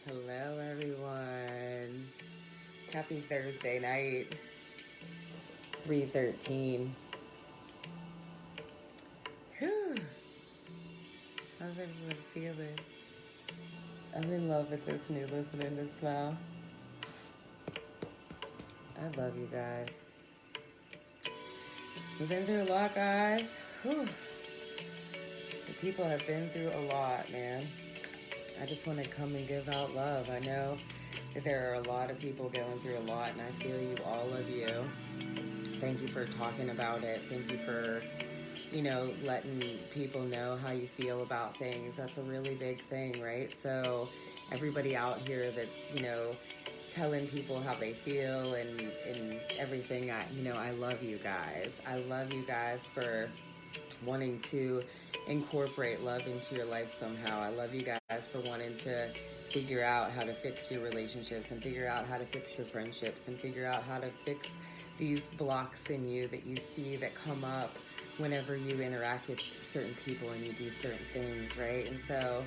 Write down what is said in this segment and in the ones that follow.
Hello, everyone. Happy Thursday night. 3:13. Whew. How's everyone feeling? I'm in love with this new listening to smile. I love you guys. We've been through a lot, guys. Whew. The people have been through a lot, man. I just want to come and give out love. I know that there are a lot of people going through a lot, and I feel you, all of you. Thank you for talking about it. Thank you for, letting people know how you feel about things. That's a really big thing, right? So everybody out here that's, telling people how they feel and everything, I love you guys. I love you guys for wanting to incorporate love into your life somehow. I love you guys for wanting to figure out how to fix your relationships and figure out how to fix your friendships and figure out how to fix these blocks in you that you see that come up whenever you interact with certain people and you do certain things, right? And so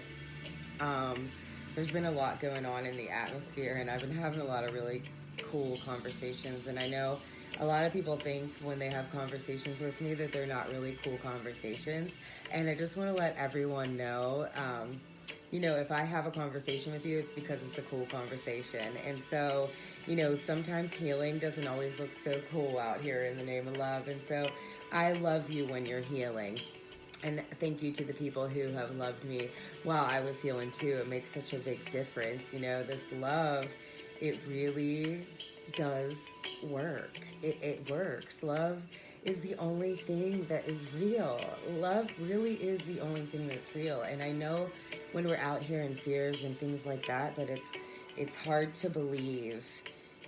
there's been a lot going on in the atmosphere, and I've been having a lot of really cool conversations. And I know a lot of people think when they have conversations with me that they're not really cool conversations. And I just want to let everyone know, if I have a conversation with you, it's because it's a cool conversation. And so, sometimes healing doesn't always look so cool out here in the name of love. And so I love you when you're healing. And thank you to the people who have loved me while I was healing too. It makes such a big difference. This love, it really does work. It works. Love is the only thing that is real. Love really is the only thing that's real. And I know when we're out here in fears and things like that, that it's hard to believe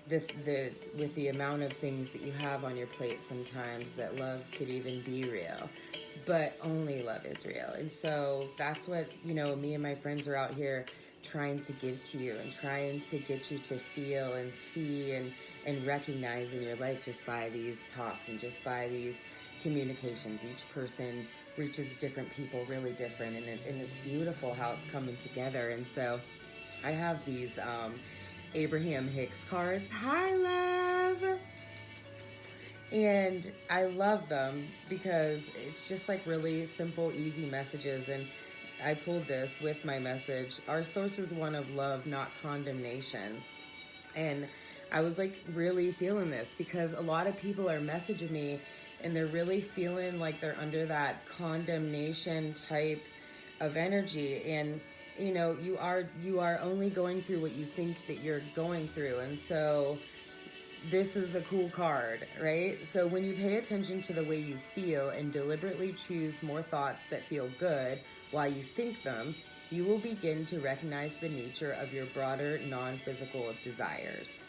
with the amount of things that you have on your plate sometimes that love could even be real. But only love is real. And so that's what, me and my friends are out here trying to give to you and trying to get you to feel and see and recognize in your life just by these talks and just by these communications. Each person reaches different people really different, and it's beautiful how it's coming together. And so I have these Abraham Hicks cards. Hi, love! And I love them because it's just like really simple, easy messages. And I pulled this with my message. Our source is one of love, not condemnation. And I was like really feeling this because a lot of people are messaging me and they're really feeling like they're under that condemnation type of energy. And you are only going through what you think that you're going through. And so this is a cool card, right? So when you pay attention to the way you feel and deliberately choose more thoughts that feel good while you think them, you will begin to recognize the nature of your broader non-physical desires.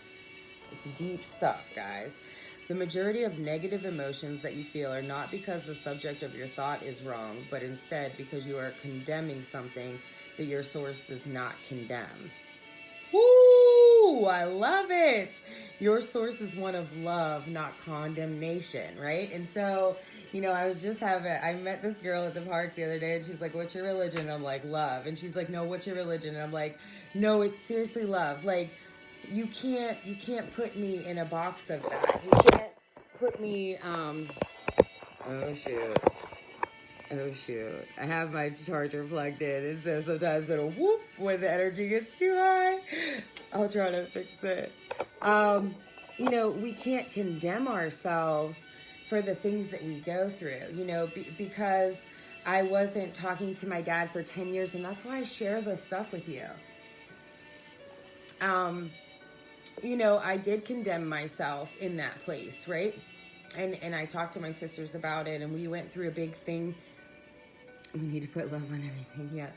It's deep stuff, guys. The majority of negative emotions that you feel are not because the subject of your thought is wrong, but instead because you are condemning something that your source does not condemn. Woo! I love it. Your source is one of love, not condemnation, right? And so, I met this girl at the park the other day and she's like, what's your religion? And I'm like, love. And she's like, no, what's your religion? And I'm like, no, it's seriously love. Like, you can't put me in a box of that. You can't put me, oh shoot. I have my charger plugged in, and so sometimes it'll whoop when the energy gets too high. I'll try to fix it. We can't condemn ourselves for the things that we go through, because I wasn't talking to my dad for 10 years, and that's why I share this stuff with you. I did condemn myself in that place, right? And I talked to my sisters about it, and we went through a big thing. We need to put love on everything, yeah.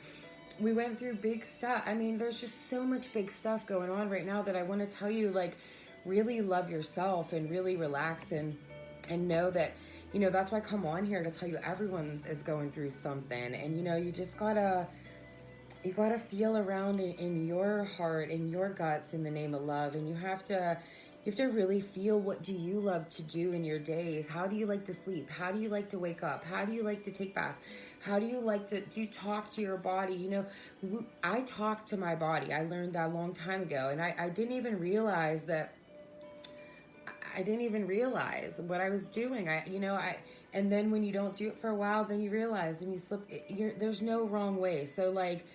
We went through big stuff. I mean, there's just so much big stuff going on right now that I want to tell you, like, really love yourself and really relax and know that, that's why I come on here to tell you everyone is going through something. And, you just gotta feel around in your heart, in your guts, in the name of love. And you have to really feel, what do you love to do in your days? How do you like to sleep? How do you like to wake up? How do you like to take baths? How do you like to, do you talk to your body? You know, I talk to my body. I learned that a long time ago. And I didn't even realize that, I didn't even realize what I was doing. And then when you don't do it for a while, then you realize and you slip, there's no wrong way. So like,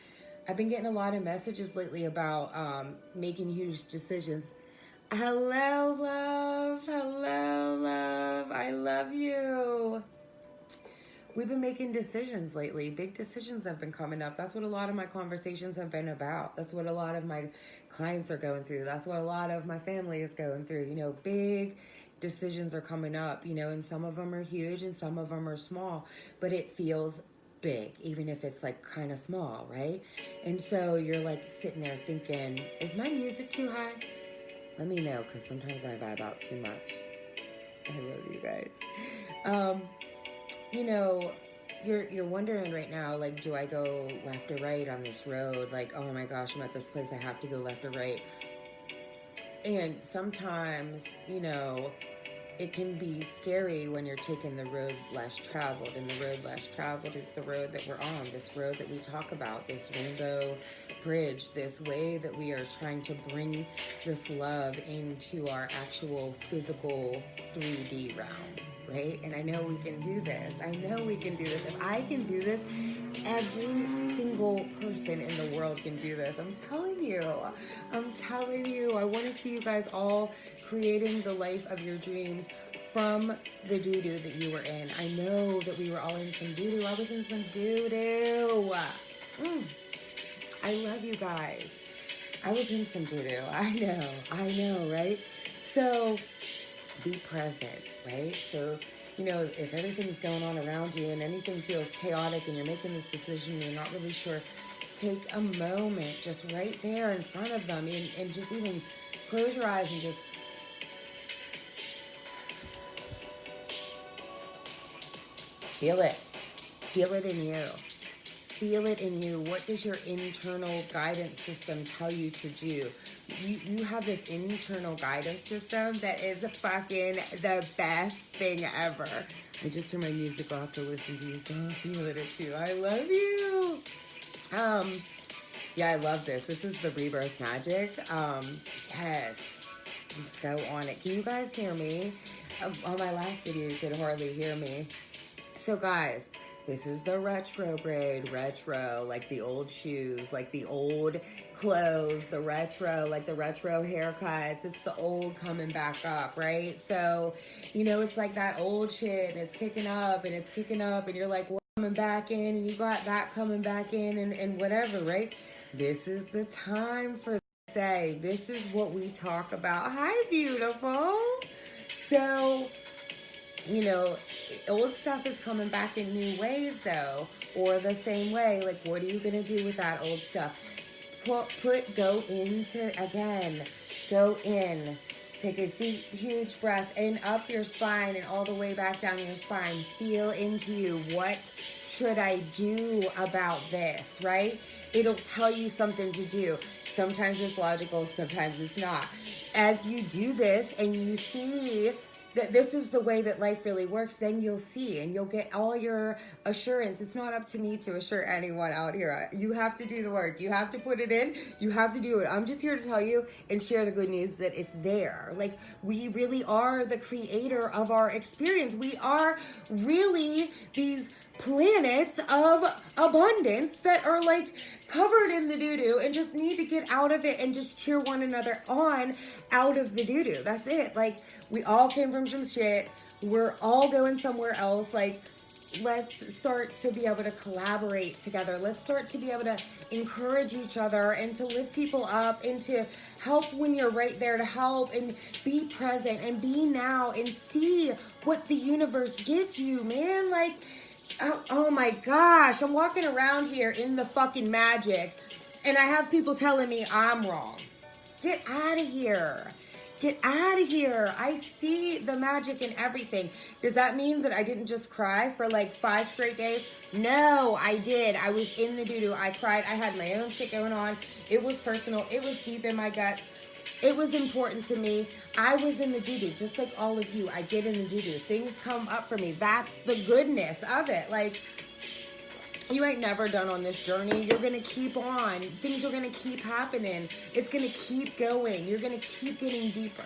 I've been getting a lot of messages lately about making huge decisions. Hello, love. Hello, love. I love you. We've been making decisions lately. Big decisions have been coming up. That's what a lot of my conversations have been about. That's what a lot of my clients are going through. That's what a lot of my family is going through. You know, big decisions are coming up, you know, and some of them are huge and some of them are small, but it feels big, even if it's like kind of small, right? And so you're like sitting there thinking, is my music too high? Let me know, because sometimes I vibe out too much. I love you guys. You know, you're wondering right now, like, do I go left or right on this road? Like, oh my gosh, I'm at this place, I have to go left or right. And sometimes, you know, it can be scary when you're taking the road less traveled. And the road less traveled is the road that we're on, this road that we talk about, this rainbow bridge, this way that we are trying to bring this love into our actual physical 3D realm, right? And I know we can do this. I know we can do this. If I can do this, every single person in the world can do this. I'm telling you. I'm telling you. I want to see you guys all creating the life of your dreams from the doo-doo that you were in. I know that we were all in some doo-doo. I was in some doo-doo. I love you guys. I was in some doo-doo. I know, right? So be present, right? So, you know, if everything's going on around you and anything feels chaotic and you're making this decision and you're not really sure, take a moment just right there in front of them and just even close your eyes and just feel it. Feel it in you. Feel it in you. What does your internal guidance system tell you to do? You have this internal guidance system that is fucking the best thing ever. I just turned my music off to listen to you, so I'm feeling it too. I love you. Yeah, I love this. This is the Rebirth Magic. Yes. I'm so on it. Can you guys hear me? On my last video, you could hardly hear me. So guys, this is the retrograde, like the old shoes, like the old clothes, the retro, like the retro haircuts. It's the old coming back up, right? So, you know, it's like that old shit and it's kicking up and it's kicking up and you're like, well, coming back in and you got that coming back in and whatever, right? This is the time for say, this is what we talk about. Hi, beautiful. So, you know, old stuff is coming back in new ways, though, or the same way. Like, what are you going to do with that old stuff? Go in. Take a deep, huge breath in up your spine and all the way back down your spine. Feel into you. What should I do about this, right? It'll tell you something to do. Sometimes it's logical, sometimes it's not. As you do this and you see that this is the way that life really works, then you'll see and you'll get all your assurance. It's not up to me to assure anyone out here. You have to do the work. You have to put it in. You have to do it. I'm just here to tell you and share the good news that it's there. Like, we really are the creator of our experience. We are really these planets of abundance that are like covered in the doo-doo and just need to get out of it and just cheer one another on out of the doo-doo. That's it. Like, we all came from some shit. We're all going somewhere else. Like, let's start to be able to collaborate together. Let's start to be able to encourage each other and to lift people up and to help when you're right there to help and be present and be now and see what the universe gives you, man. Like, oh my gosh, I'm walking around here in the fucking magic and I have people telling me I'm wrong. Get out of here. Get out of here. I see the magic in everything. Does that mean that I didn't just cry for like 5 straight days? No, I did. I was in the doo-doo. I cried. I had my own shit going on. It was personal. It was deep in my guts. It was important to me. I was in the doo-doo, just like all of you. I get in the doo-doo. Things come up for me. That's the goodness of it. Like, You ain't never done on this journey. You're going to keep on. Things are going to keep happening. It's going to keep going. You're going to keep getting deeper.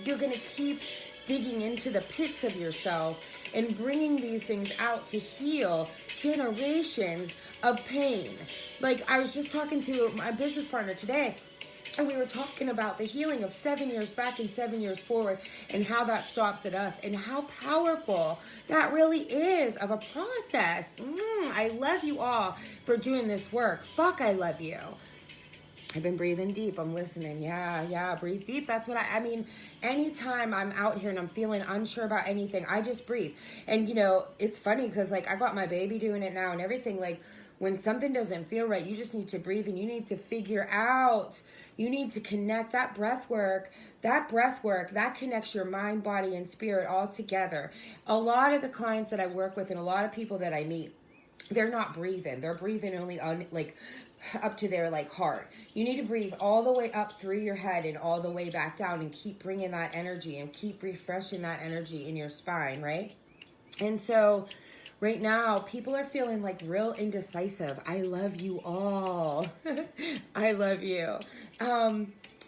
You're going to keep digging into the pits of yourself and bringing these things out to heal generations of pain. Like, I was just talking to my business partner today, and we were talking about the healing of 7 years back and 7 years forward, and how that stops at us, and how powerful that really is of a process. I love you all for doing this work. Fuck, I love you. I've been breathing deep. I'm listening. Yeah, breathe deep. That's what I mean, anytime I'm out here and I'm feeling unsure about anything, I just breathe. And, you know, it's funny because, like, I got my baby doing it now and everything. Like, when something doesn't feel right, you just need to breathe and you need to figure out. You need to connect that breath work. That connects your mind, body, and spirit all together. A lot of the clients that I work with and a lot of people that I meet, they're not breathing. They're breathing only on, like, up to their, like, heart. You need to breathe all the way up through your head and all the way back down, and keep bringing that energy and keep refreshing that energy in your spine, right? And so right now, people are feeling like real indecisive. I love you all. I love you.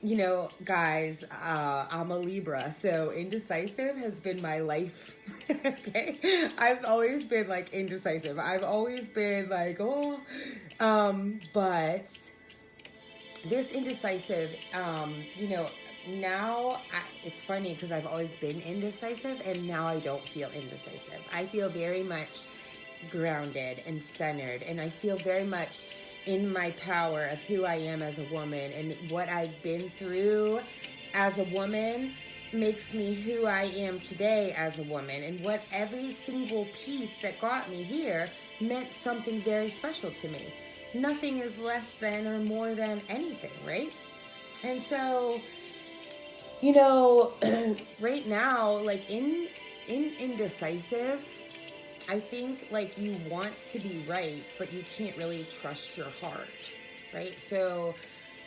You know, guys, I'm a Libra, so indecisive has been my life. Okay? I've always been, like, indecisive. I've always been like, but this indecisive, you know, now it's funny because I've always been indecisive, and now I don't feel indecisive. I feel very much grounded and centered, and I feel very much in my power of who I am as a woman, and what I've been through as a woman makes me who I am today as a woman, and what every single piece that got me here meant something very special to me. Nothing is less than or more than anything, right? And so, you know, right now, like, in indecisive, I think, like, you want to be right, but you can't really trust your heart, right? So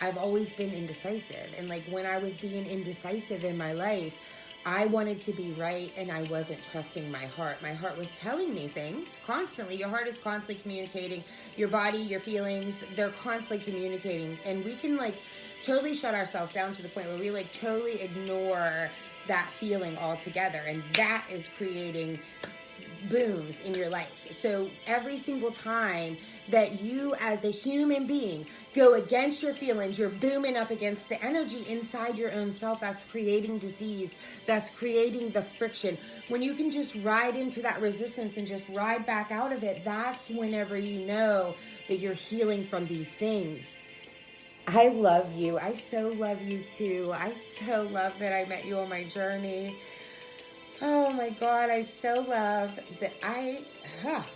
I've always been indecisive. And, like, when I was being indecisive in my life, I wanted to be right, and I wasn't trusting my heart. My heart was telling me things constantly. Your heart is constantly communicating. Your body, your feelings, they're constantly communicating. And we can, like, totally shut ourselves down to the point where we, like, totally ignore that feeling altogether. And that is creating booms in your life. So every single time that you as a human being go against your feelings, you're booming up against the energy inside your own self. That's creating disease. That's creating the friction. When you can just ride into that resistance and just ride back out of it, that's whenever you know that you're healing from these things. I love you. I so love you too. I so love that I met you on my journey. Oh my God, I so love that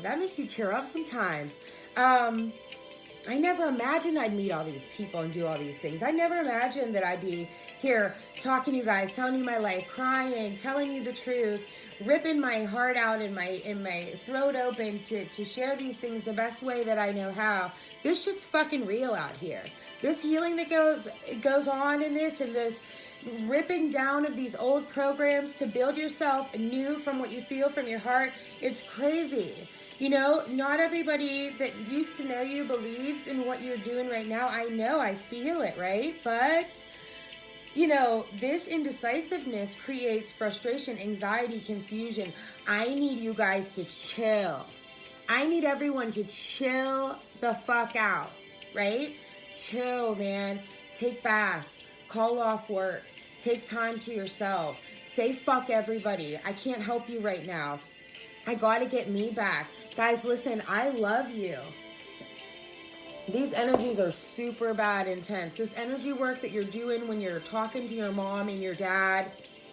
that makes you tear up sometimes. I never imagined I'd meet all these people and do all these things. I never imagined that I'd be here talking to you guys, telling you my life, crying, telling you the truth, ripping my heart out and my throat open to share these things the best way that I know how. This shit's fucking real out here. This healing that goes on in this, and this ripping down of these old programs to build yourself anew from what you feel from your heart, it's crazy. You know, not everybody that used to know you believes in what you're doing right now. I know, I feel it, right? But, you know, this indecisiveness creates frustration, anxiety, confusion. I need you guys to chill. I need everyone to chill the fuck out, right? Chill, man. Take baths. Call off work. Take time to yourself. Say fuck everybody. I can't help you right now. I gotta get me back. Guys, listen, I love you. These energies are super bad intense. This energy work that you're doing when you're talking to your mom and your dad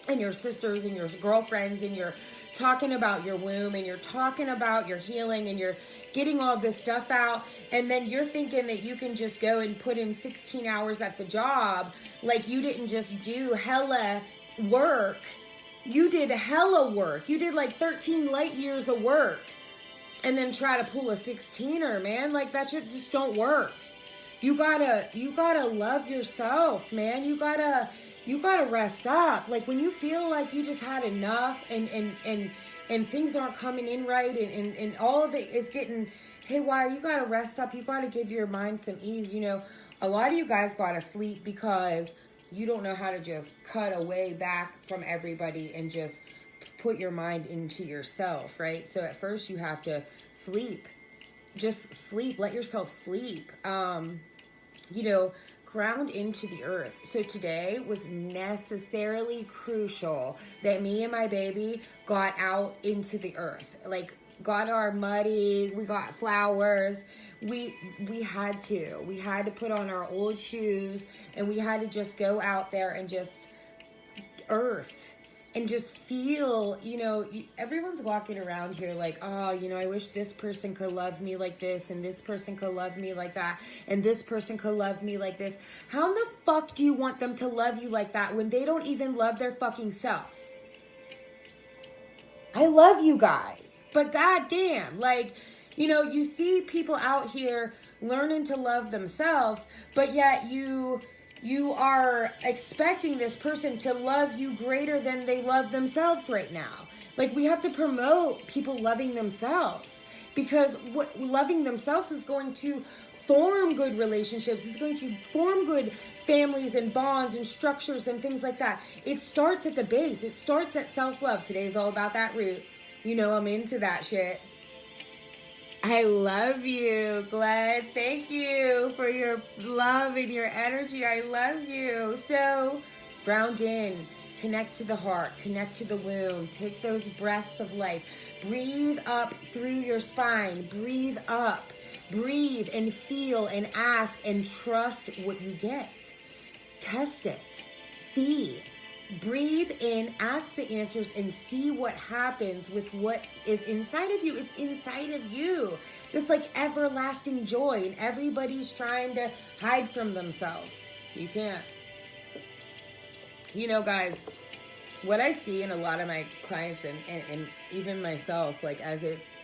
and your sisters and your girlfriends, and you're talking about your womb, and you're talking about your healing, and you're getting all this stuff out, and then you're thinking that you can just go and put in 16 hours at the job, like you didn't just do hella work. You did hella work. You did like 13 light years of work, and then try to pull a 16er, man. Like, that shit just don't work. You gotta love yourself, man. You gotta rest up. Like, when you feel like you just had enough, and things aren't coming in right, and all of it is getting, hey, why you gotta rest up? You gotta give your mind some ease. You know, a lot of you guys gotta sleep because you don't know how to just cut away back from everybody and just put your mind into yourself, right? So at first you have to sleep. Just sleep. Let yourself sleep. You know, ground into the earth. So today was necessarily crucial that me and my baby got out into the earth. Like, got our muddy, we got flowers. We had to put on our old shoes, and we had to just go out there and just earth and just feel, you know, everyone's walking around here like, oh, you know, I wish this person could love me like this, and this person could love me like that, and this person could love me like this. How in the fuck do you want them to love you like that when they don't even love their fucking selves? I love you guys, but goddamn, like, you know, you see people out here learning to love themselves, but yet you are expecting this person to love you greater than they love themselves right now. Like, we have to promote people loving themselves, because what loving themselves is going to form good relationships. It's going to form good families and bonds and structures and things like that. It starts at the base. It starts at self-love. Today's all about that root. You know, I'm into that shit. I love you, Glenn. Thank you for your love and your energy. I love you. So, ground in. Connect to the heart. Connect to the womb. Take those breaths of life. Breathe up through your spine. Breathe up. Breathe and feel and ask and trust what you get. Test it. See. Breathe in, ask the answers, and see what happens with what is inside of you. It's inside of you. It's like everlasting joy, and everybody's trying to hide from themselves. You can't. You know, guys, what I see in a lot of my clients and even myself, like, as it's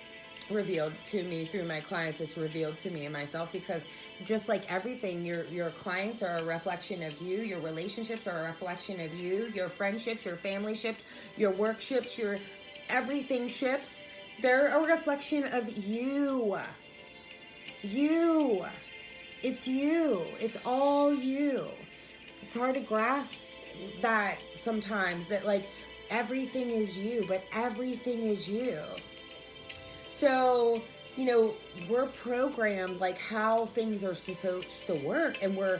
revealed to me through my clients, it's revealed to me and myself, because just like everything, your clients are a reflection of you, your relationships are a reflection of you, your friendships, your family ships, your work ships, your everything ships, they're a reflection of you. It's you. It's all you. It's hard to grasp that sometimes, that like everything is you, but everything is you. So, you know, we're programmed like how things are supposed to work, and we're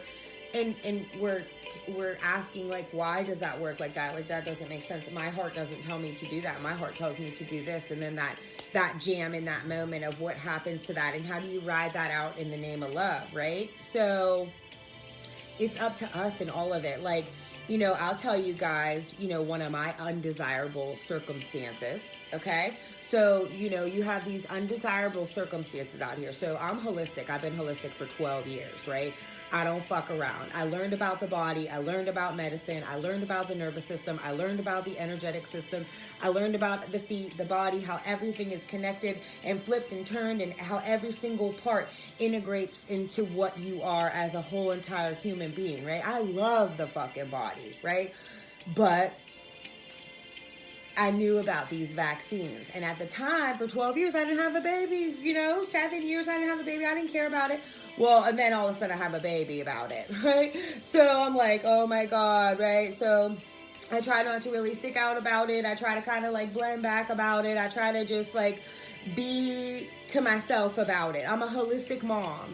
asking, like, why does that work like that? Like, that doesn't make sense. My heart doesn't tell me to do that. My heart tells me to do this. And then that jam in that moment of what happens to that, and how do you ride that out in the name of love, right? So it's up to us in all of it. Like, you know, I'll tell you guys, you know, one of my undesirable circumstances, okay? So, you know, you have these undesirable circumstances out here. So I'm holistic. I've been holistic for 12 years, right? I don't fuck around. I learned about the body. I learned about medicine. I learned about the nervous system. I learned about the energetic system. I learned about the feet, the body, how everything is connected and flipped and turned, and how every single part integrates into what you are as a whole entire human being, right? I love the fucking body, right? But I knew about these vaccines. And at the time, for 12 years, I didn't have a baby. You know, 7 years, I didn't have a baby. I didn't care about it. Well, and then all of a sudden I have a baby about it, right? So I'm like, oh my God, right? So I try not to really stick out about it. I try to kind of like blend back about it. I try to just like be to myself about it. I'm a holistic mom.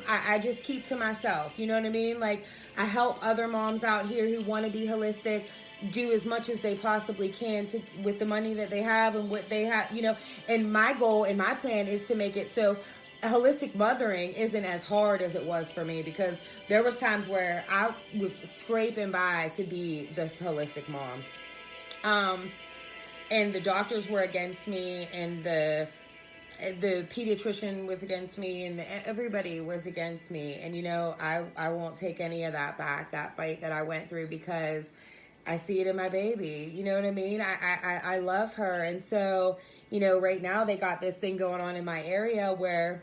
I just keep to myself. You know what I mean? Like, I help other moms out here who want to be holistic do as much as they possibly can to with the money that they have and what they have, you know. And my goal and my plan is to make it so holistic mothering isn't as hard as it was for me, because there was times where I was scraping by to be this holistic mom. And the doctors were against me, and the pediatrician was against me, and everybody was against me. And, you know, I won't take any of that back, that fight that I went through, because I see it in my baby. You know what I mean? I love her. And so, you know, right now they got this thing going on in my area where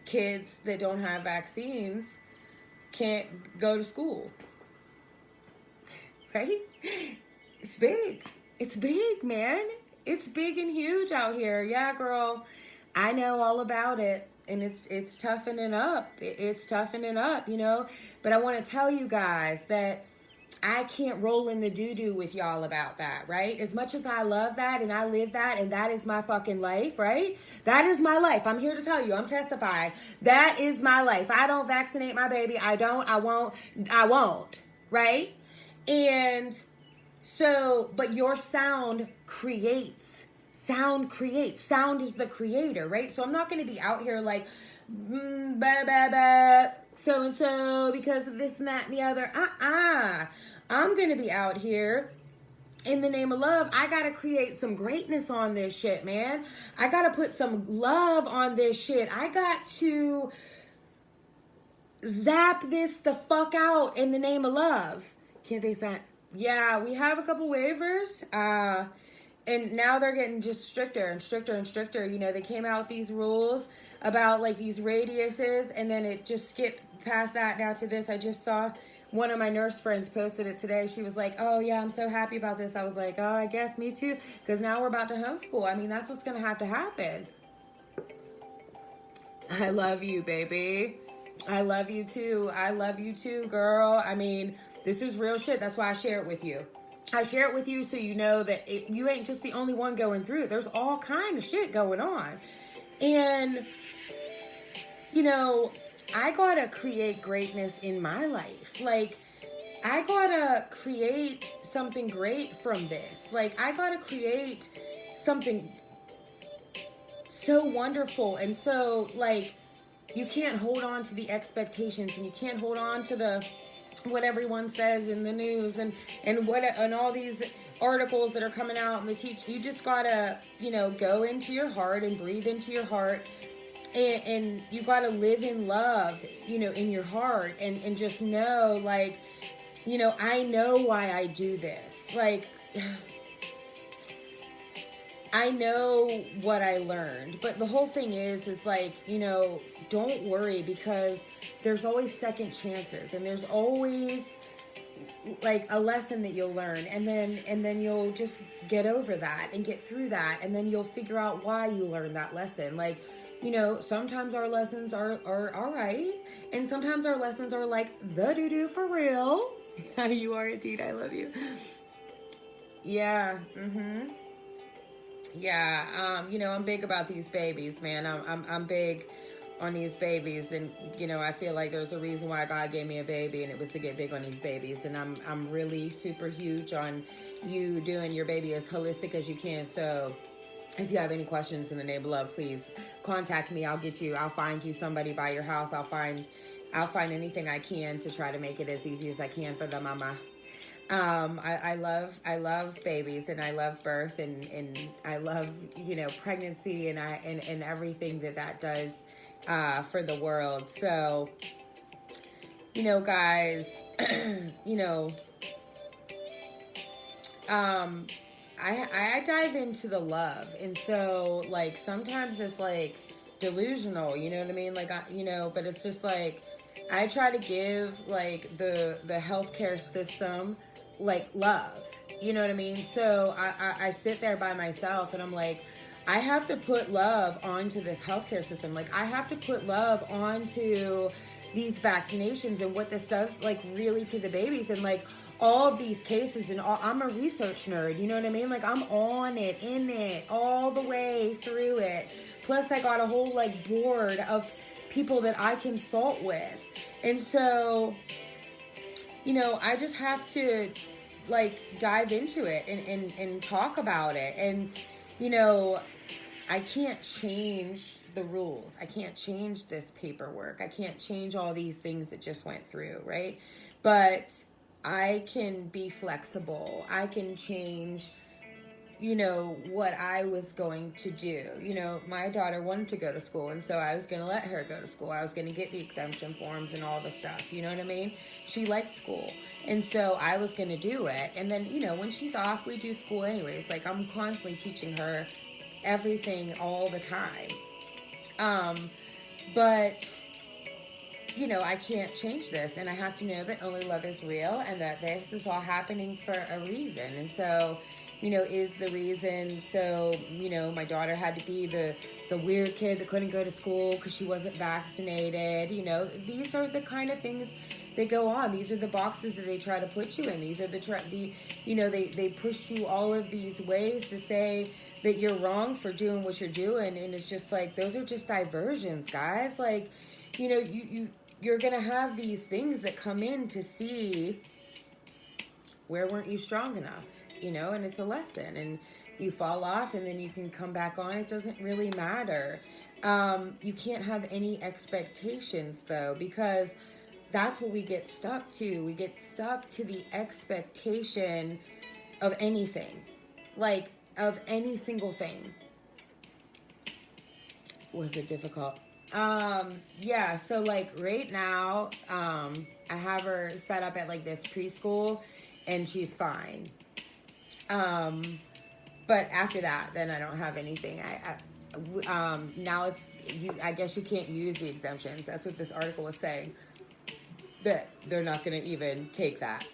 kids that don't have vaccines can't go to school. Right? It's big. It's big, man. It's big and huge out here. Yeah, girl. I know all about it. And it's toughening up. It's toughening up, you know. But I want to tell you guys that I can't roll in the doo-doo with y'all about that, right? As much as I love that and I live that and that is my fucking life, right? That is my life. I'm here to tell you. I'm testifying. That is my life. I don't vaccinate my baby. I won't, right? And so, but your sound creates. Sound creates. Sound is the creator, right? So I'm not going to be out here like, so-and-so because of this and that and the other. I'm going to be out here in the name of love. I got to create some greatness on this shit, man. I got to put some love on this shit. I got to zap this the fuck out in the name of love. Can't they sign? Yeah, we have a couple waivers. And now they're getting just stricter and stricter and stricter. You know, they came out with these rules about like these radiuses, and then it just skipped past that now to this. I just saw one of my nurse friends posted it today. She was like, oh yeah, I'm so happy about this. I was like, oh, I guess me too. Because now we're about to homeschool. I mean, that's what's going to happen. I love you, baby. I love you too. I love you too, girl. I mean, this is real shit. That's why I share it with you. I share it with you so you know that you ain't just the only one going through it. There's all kind of shit going on. And, you know, I gotta create greatness in my life. Like, I gotta create something great from this. Like, I gotta create something so wonderful. And so, like, you can't hold on to the expectations, and you can't hold on to the what everyone says in the news and all these articles that are coming out and you just gotta, you know, go into your heart and breathe into your heart, and you gotta live in love, you know, in your heart, and just know, like, you know, I know why I do this. Like, I know what I learned, but the whole thing is like, you know, don't worry, because there's always second chances, and there's always like a lesson that you'll learn, and then you'll just get over that and get through that, and then you'll figure out why you learned that lesson. Like, you know, sometimes our lessons are all right, and sometimes our lessons are like the doo-doo for real. You are indeed. I love you. Yeah. Yeah, you know, I'm big about these babies, man. I'm big on these babies, and you know, I feel like there's a reason why God gave me a baby, and it was to get big on these babies. And I'm really super huge on you doing your baby as holistic as you can. So if you have any questions in the name of love, please contact me. I'll find you somebody by your house. I'll find anything I can to try to make it as easy as I can for the mama. I love babies, and I love birth, and I love, you know, pregnancy, and everything that does, for the world. So, you know, guys, you know, I dive into the love. And so, like, sometimes it's like delusional, you know what I mean? Like, you know, but it's just like, I try to give like the healthcare system like love, you know what I mean? So I sit there by myself, and I'm like, I have to put love onto this healthcare system. Like, I have to put love onto these vaccinations and what this does, like, really to the babies, and like all of these cases, and all. I'm a research nerd, you know what I mean? Like, I'm on it, in it, all the way through it. Plus, I got a whole like board of people that I consult with. And so, you know, I just have to like dive into it and talk about it. And, you know, I can't change the rules. I can't change this paperwork. I can't change all these things that just went through, right? But I can be flexible. I can change, you know, what I was going to do. You know, my daughter wanted to go to school, and so I was going to let her go to school. I was going to get the exemption forms and all the stuff, you know what I mean? She liked school, and so I was going to do it. And then, you know, when she's off, we do school anyways. Like, I'm constantly teaching her everything all the time. But, you know, I can't change this, and I have to know that only love is real, and that this is all happening for a reason. And so, is the reason. So, my daughter had to be the weird kid that couldn't go to school because she wasn't vaccinated. These are the kind of things that go on. These are the boxes that they try to put you in. These are they push you all of these ways to say that you're wrong for doing what you're doing. And it's just like, those are just diversions, guys. Like, you're going to have these things that come in to see where weren't you strong enough, and it's a lesson, and you fall off and then you can come back on. It doesn't really matter. You can't have any expectations though, because that's what we get stuck to. We get stuck to the expectation of anything, like of any single thing. Was it difficult? Yeah, so like right now, I have her set up at like this preschool and she's fine. But after that, then I don't have anything. Now I guess you can't use the exemptions. That's what this article was saying, that they're not going to even take that.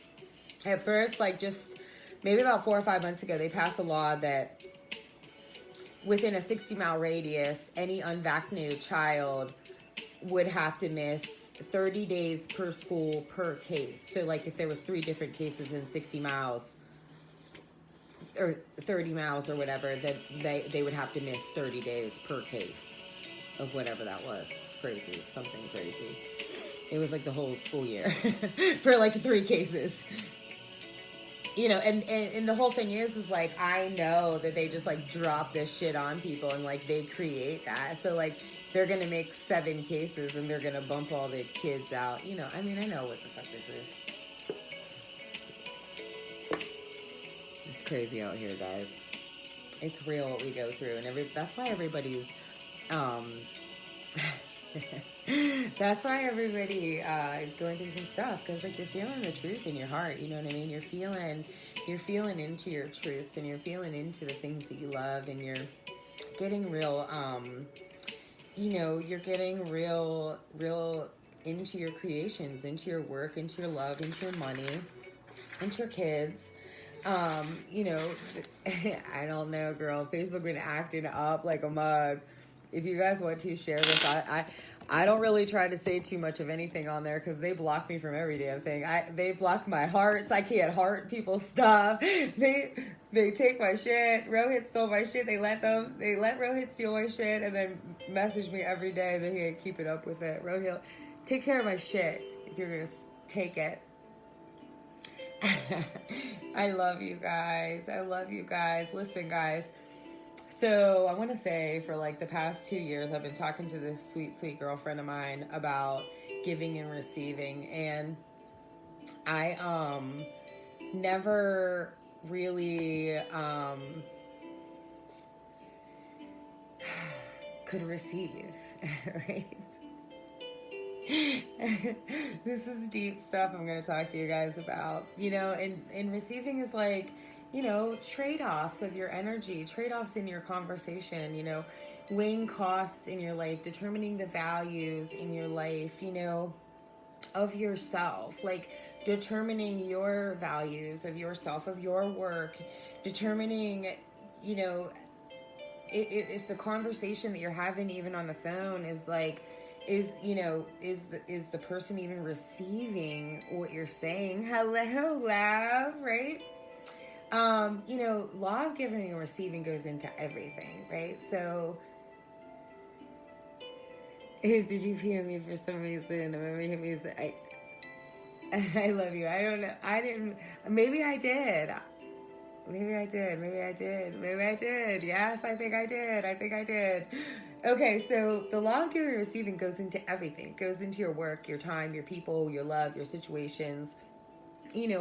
At first, like just maybe about 4 or 5 months ago, they passed a law that within a 60-mile radius, any unvaccinated child would have to miss 30 days per school per case. So like if there was 3 different cases in 60 miles or 30 miles or whatever, then they would have to miss 30 days per case of whatever that was. It's crazy. Something crazy. It was like the whole school year for like 3 cases. And the whole thing is like, I know that they just like drop this shit on people and like they create that. So like they're going to make 7 cases and they're going to bump all the kids out. I know what the fuck this is. It's crazy out here, guys. It's real what we go through. And that's why everybody's, that's why everybody is going through some stuff, because like you're feeling the truth in your heart, you know what I mean? You're feeling into your truth, and you're feeling into the things that you love, and you're getting real you're getting real into your creations, into your work, into your love, into your money, into your kids. I don't know, girl. Facebook been acting up like a mug. If you guys want to share this, I don't really try to say too much of anything on there because they block me from every damn thing. They block my hearts. I can't heart people's stuff. They take my shit. Rohit stole my shit. They let Rohit steal my shit and then message me every day that he ain't keeping up with it. Rohit, take care of my shit if you're gonna take it. I love you guys. Listen, guys. So I want to say for like the past 2 years, I've been talking to this sweet, sweet girlfriend of mine about giving and receiving. And I never really could receive, right? This is deep stuff I'm going to talk to you guys about. And receiving is like, trade-offs of your energy, trade-offs in your conversation, weighing costs in your life, determining the values in your life, of yourself, like determining your values of yourself, of your work, determining, if the conversation that you're having even on the phone is like, is the person even receiving what you're saying? Hello, love, right? Law of giving and receiving goes into everything, right? So, did you PM me for some reason? I love you. I don't know. I didn't. Maybe I did. Yes, I think I did. Okay, so the law of giving and receiving goes into everything. It goes into your work, your time, your people, your love, your situations,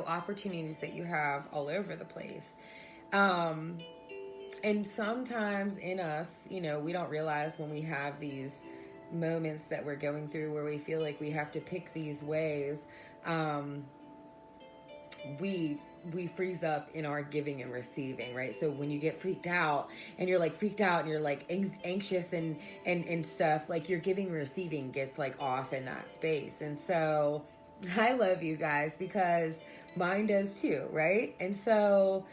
opportunities that you have all over the place. And sometimes in us, we don't realize when we have these moments that we're going through where we feel like we have to pick these ways, we freeze up in our giving and receiving, right? So when you get freaked out and you're like anxious and stuff, like your giving and receiving gets like off in that space. And so I love you guys because mine does too, right? And so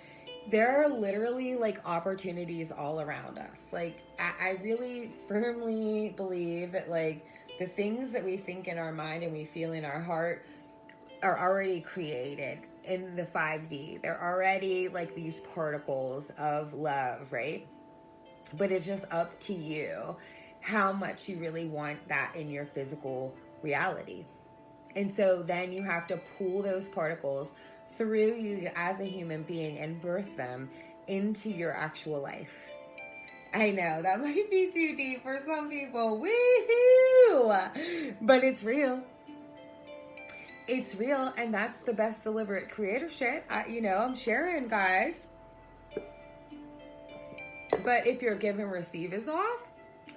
there are literally like opportunities all around us. Like I really firmly believe that like the things that we think in our mind and we feel in our heart are already created in the 5D. They're already like these particles of love, right? But it's just up to you how much you really want that in your physical reality. And so then you have to pull those particles through you as a human being and birth them into your actual life. I know that might be too deep for some people. Woohoo! But it's real. It's real, and that's the best deliberate creator shit. I'm sharing, guys. But if your give and receive is off,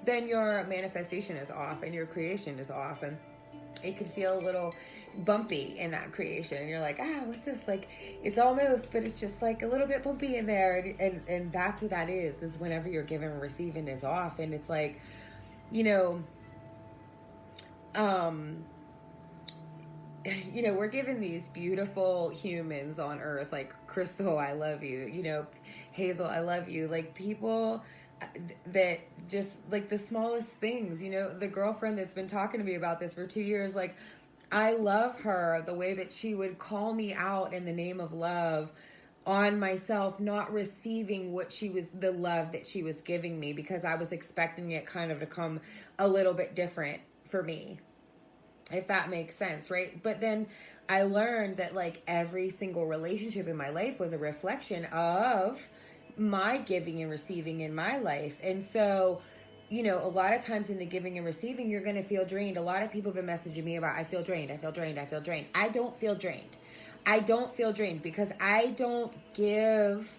then your manifestation is off and your creation is off. And it could feel a little bumpy in that creation. And you're like, what's this? Like, it's almost, but it's just like a little bit bumpy in there. And that's what that is whenever your giving and receiving is off. And it's like, we're given these beautiful humans on earth, like Crystal, I love you, Hazel, I love you, like people that just like the smallest things, the girlfriend that's been talking to me about this for 2 years, like I love her, the way that she would call me out in the name of love on myself, not receiving the love that she was giving me, because I was expecting it kind of to come a little bit different for me, if that makes sense, right? But then I learned that like every single relationship in my life was a reflection of my giving and receiving in my life. And so, a lot of times in the giving and receiving, you're going to feel drained. A lot of people have been messaging me about, I feel drained. I don't feel drained. I don't feel drained because I don't give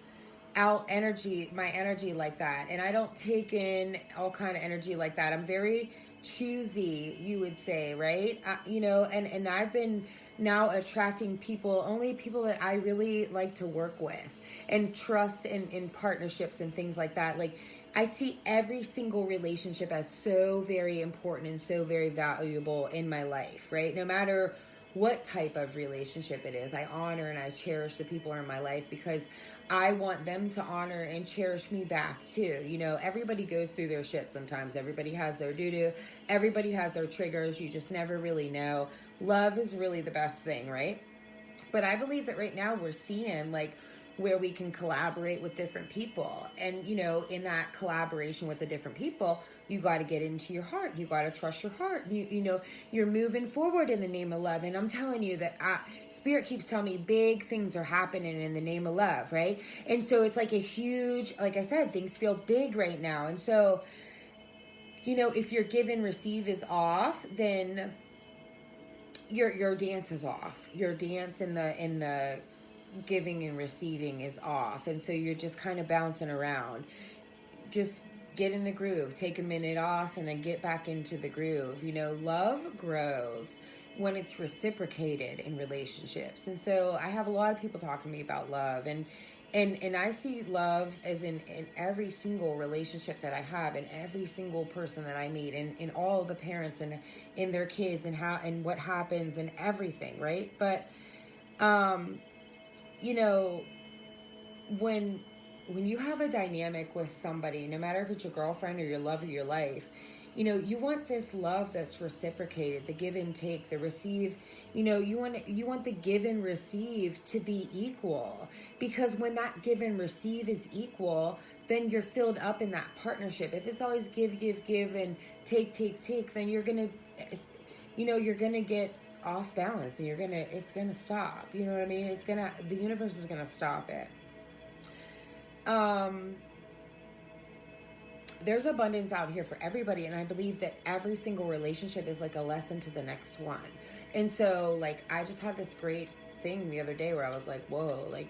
out my energy like that. And I don't take in all kind of energy like that. I'm very choosy, you would say, right? And I've been now attracting only people that I really like to work with and trust in partnerships and things like that. Like I see every single relationship as so very important and so very valuable in my life, right? No matter what type of relationship it is, I honor and I cherish the people in my life because I want them to honor and cherish me back too. Everybody goes through their shit sometimes. Everybody has their doo-doo. Everybody has their triggers. You just never really know. Love is really the best thing, right? But I believe that right now we're seeing like where we can collaborate with different people. And, in that collaboration with the different people, you got to get into your heart. You got to trust your heart. You're moving forward in the name of love. And I'm telling you that Spirit keeps telling me big things are happening in the name of love, right? And so it's like a huge, like I said, things feel big right now. And so, if your give and receive is off, then your dance is off. Your dance in the giving and receiving is off. And so you're just kind of bouncing around. Just get in the groove. Take a minute off and then get back into the groove. Love grows when it's reciprocated in relationships. And so I have a lot of people talking to me about love, and I see love as in every single relationship that I have, and every single person that I meet, and in all the parents and in their kids, and how and what happens and everything, right? But when you have a dynamic with somebody, no matter if it's your girlfriend or your love of your life, you want this love that's reciprocated, the give and take, the receive. You want the give and receive to be equal, because when that give and receive is equal, then you're filled up in that partnership. If it's always give and take, then you're gonna get off balance, and it's gonna stop. You know what I mean? The universe is gonna stop it. There's abundance out here for everybody, and I believe that every single relationship is like a lesson to the next one. And so like I just had this great thing the other day where I was like, whoa, like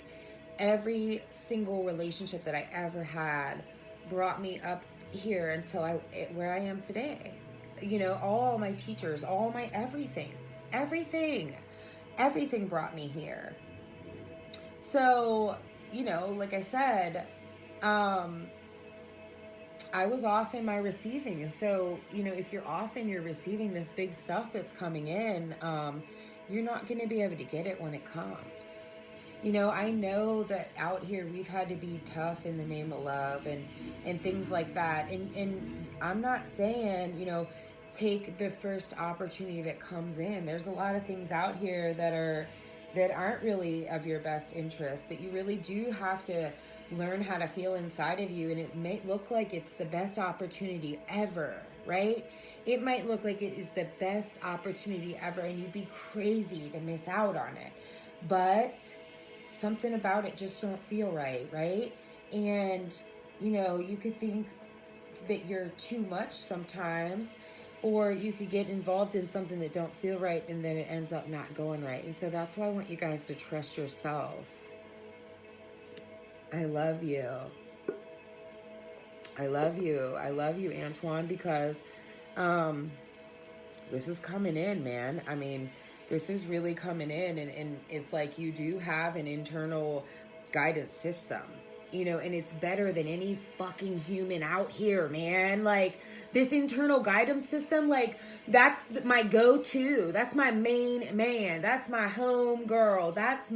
every single relationship that I ever had brought me up here until where I am today. All my teachers, all my everything brought me here. So, like I said, I was off in my receiving. And so, if you're off and you're receiving this big stuff that's coming in, you're not going to be able to get it when it comes. You know, I know that out here we've had to be tough in the name of love and things like that. And I'm not saying, you know, take the first opportunity that comes in. There's a lot of things out here that aren't really of your best interest, that you really do have to learn how to feel inside of you. And it may look like it's the best opportunity ever, right? It might look like it is the best opportunity ever, and you'd be crazy to miss out on it. But something about it just don't feel right, right? And, you know, you could think that you're too much sometimes, or you could get involved in something that don't feel right, and then it ends up not going right. And so that's why I want you guys to trust yourselves. I love you. I love you. I love you, Antoine, because this is coming in, man. I mean, this is really coming in, and it's like you do have an internal guidance system, you know, and it's better than any fucking human out here, man. Like, this internal guidance system, like, that's my go-to. That's my main man. That's my home girl. That's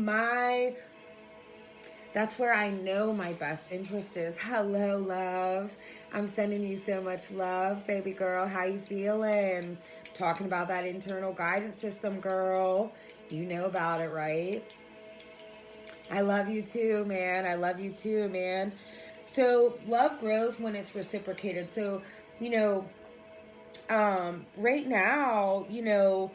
where I know my best interest is. Hello, love. I'm sending you so much love, baby girl. How you feeling? Talking about that internal guidance system, girl. You know about it, right? I love you too, man. I love you too, man. So love grows when it's reciprocated. So, you know, right now, you know,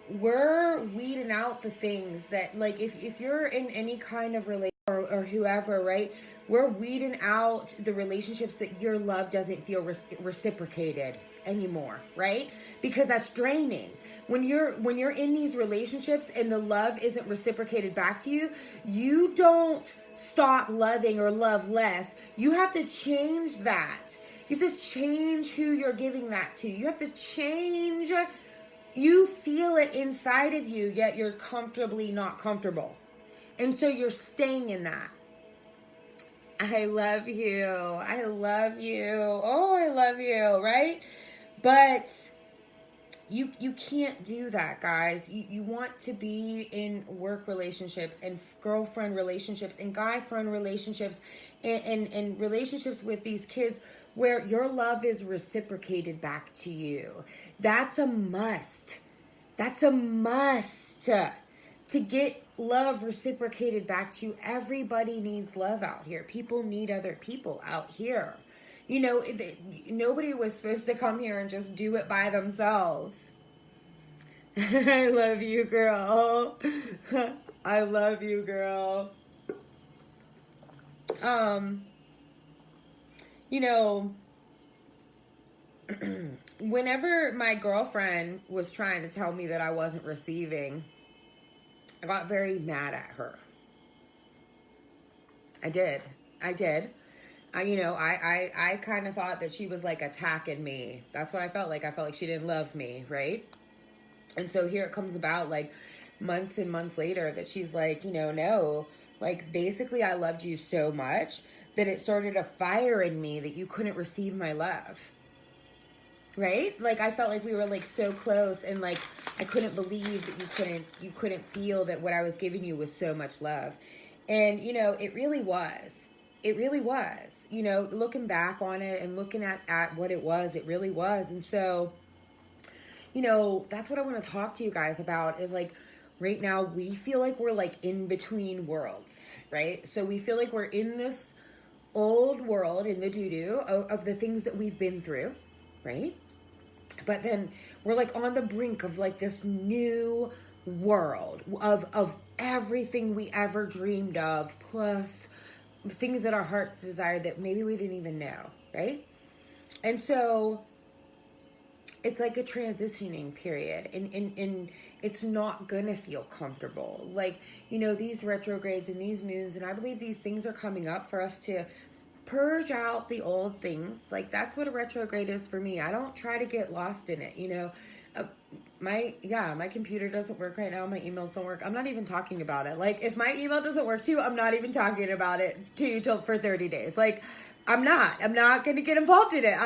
we're weeding out the things that, like, if you're in any kind of relationship or whoever, right? We're weeding out the relationships that your love doesn't feel reciprocated anymore, right? Because that's draining. When you're in these relationships and the love isn't reciprocated back to you, you don't stop loving or love less. You have to change that. You have to change who you're giving that to. You have to change. You feel it inside of you, yet you're comfortably not comfortable. And so you're staying in that. I love you. I love you. Oh, I love you, right? But you can't do that, guys. You want to be in work relationships and girlfriend relationships and guy friend relationships and relationships with these kids where your love is reciprocated back to you. That's a must. That's a must. To get love reciprocated back to you, everybody needs love out here. People need other people out here. You know, nobody was supposed to come here and just do it by themselves. I love you, girl. I love you, girl. You know, whenever my girlfriend was trying to tell me that I wasn't receiving, I got very mad at her. I did. I kind of thought that she was like attacking me. That's what I felt like. I felt like she didn't love me, right? And so here it comes about, like, months and months later, that she's like, you know, no, like, basically I loved you so much that it started a fire in me that you couldn't receive my love. Right? Like, I felt like we were, like, so close, and, like, I couldn't believe that you couldn't feel that what I was giving you was so much love. And, you know, it really was. It really was. You know, looking back on it and looking at what it really was. And so, you know, that's what I want to talk to you guys about, is, like, right now we feel like we're, like, in between worlds, right? So we feel like we're in this old world, in the doo-doo of the things that we've been through, right? But then we're, like, on the brink of, like, this new world of everything we ever dreamed of, plus things that our hearts desired that maybe we didn't even know, right? And so it's like a transitioning period, and it's not gonna feel comfortable. Like, you know, these retrogrades and these moons, and I believe these things are coming up for us to purge out the old things. Like, that's what a retrograde is for me. I don't try to get lost in it, you know. My computer doesn't work right now. My emails don't work. I'm not even talking about it. Like, if my email doesn't work too, I'm not even talking about it to you for 30 days. Like, I'm not going to get involved in it.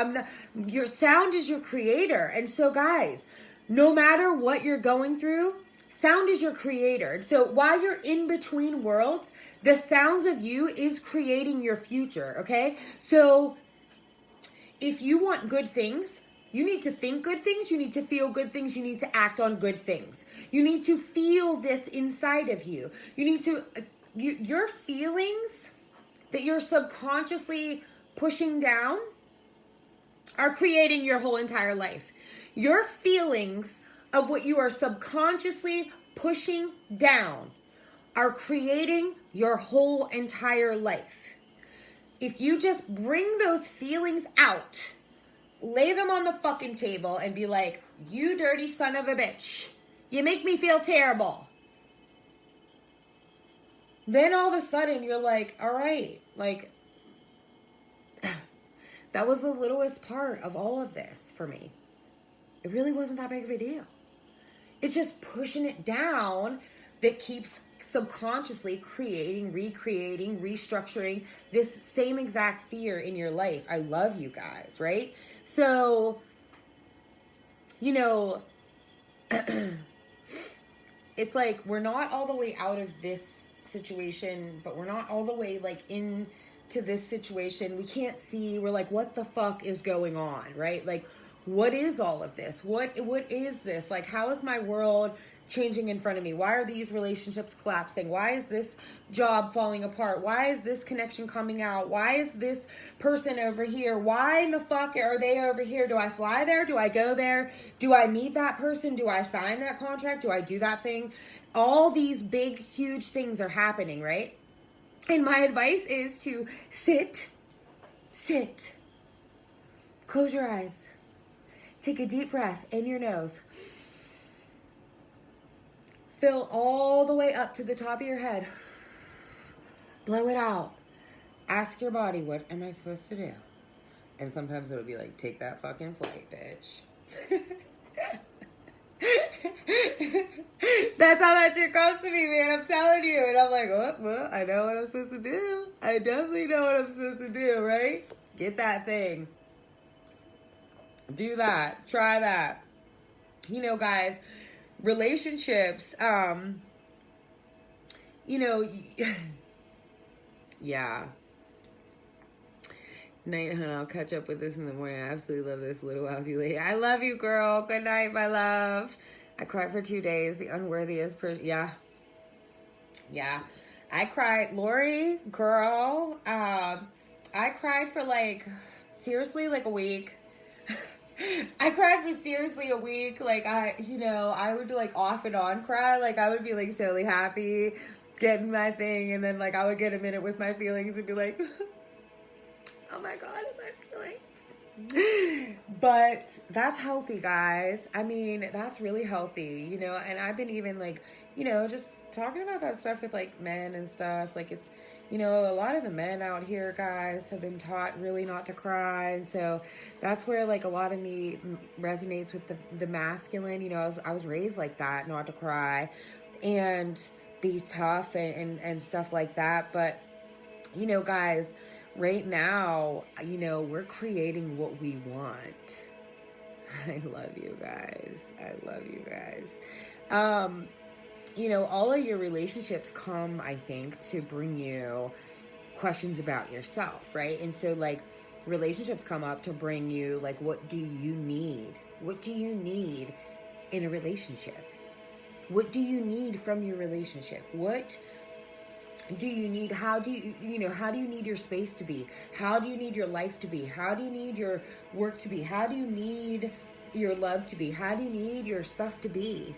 Your sound is your creator. And so, guys, no matter what you're going through, Sound is your creator. So while you're in between worlds, the sounds of you is creating your future, okay? So if you want good things, you need to think good things, you need to feel good things, you need to act on good things. You need to feel this inside of you. You need to, your feelings that you're subconsciously pushing down are creating your whole entire life. Your feelings of what you are subconsciously pushing down are creating your whole entire life. If you just bring those feelings out, lay them on the fucking table and be like, you dirty son of a bitch, you make me feel terrible. Then all of a sudden you're like, all right, like, that was the littlest part of all of this for me. It really wasn't that big of a deal. It's just pushing it down that keeps subconsciously creating, recreating, restructuring this same exact fear in your life. I love you guys, right? So, you know, it's like we're not all the way out of this situation, but we're not all the way like into this situation. We can't see. We're like, what the fuck is going on, right? Like, what is all of this? What is this? Like, how is my world changing in front of me? Why are these relationships collapsing? Why is this job falling apart? Why is this connection coming out? Why is this person over here? Why in the fuck are they over here? Do I fly there? Do I go there? Do I meet that person? Do I sign that contract? Do I do that thing? All these big, huge things are happening, right? And my advice is to sit, close your eyes. Take a deep breath in your nose. Fill all the way up to the top of your head. Blow it out. Ask your body, what am I supposed to do? And sometimes it'll be like, take that fucking flight, bitch. That's how that shit comes to me, man. I'm telling you. And I'm like, oh, well, I know what I'm supposed to do. I definitely know what I'm supposed to do, right? Get that thing. Do that. Try that. You know, guys, relationships, you know, yeah. Night, hun. I'll catch up with this in the morning. I absolutely love this little wealthy lady. I love you, girl. Good night, my love. I cried for 2 days. The unworthiest person. Yeah. I cried. Lori, girl. I cried for like, seriously, like a week. I cried for seriously a week. Like, I would like off and on cry. Like, I would be like silly happy, getting my thing, and then like I would get a minute with my feelings and be like, oh my God, my feelings. But that's healthy, guys. I mean, that's really healthy, you know, and I've been even like, you know, just talking about that stuff with like men and stuff. Like, it's, you know, a lot of the men out here, guys, have been taught really not to cry. And so that's where like a lot of me resonates with the masculine. You know, I was raised like that, not to cry and be tough and stuff like that. But, you know, guys, right now, you know, we're creating what we want. I love you guys. I love you guys. You know, all of your relationships come, I think, to bring you questions about yourself, right? And so, like, relationships come up to bring you, like, what do you need? What do you need in a relationship? What do you need from your relationship? What do you need? How do you need your space to be? How do you need your life to be? How do you need your work to be? How do you need your love to be? How do you need your stuff to be?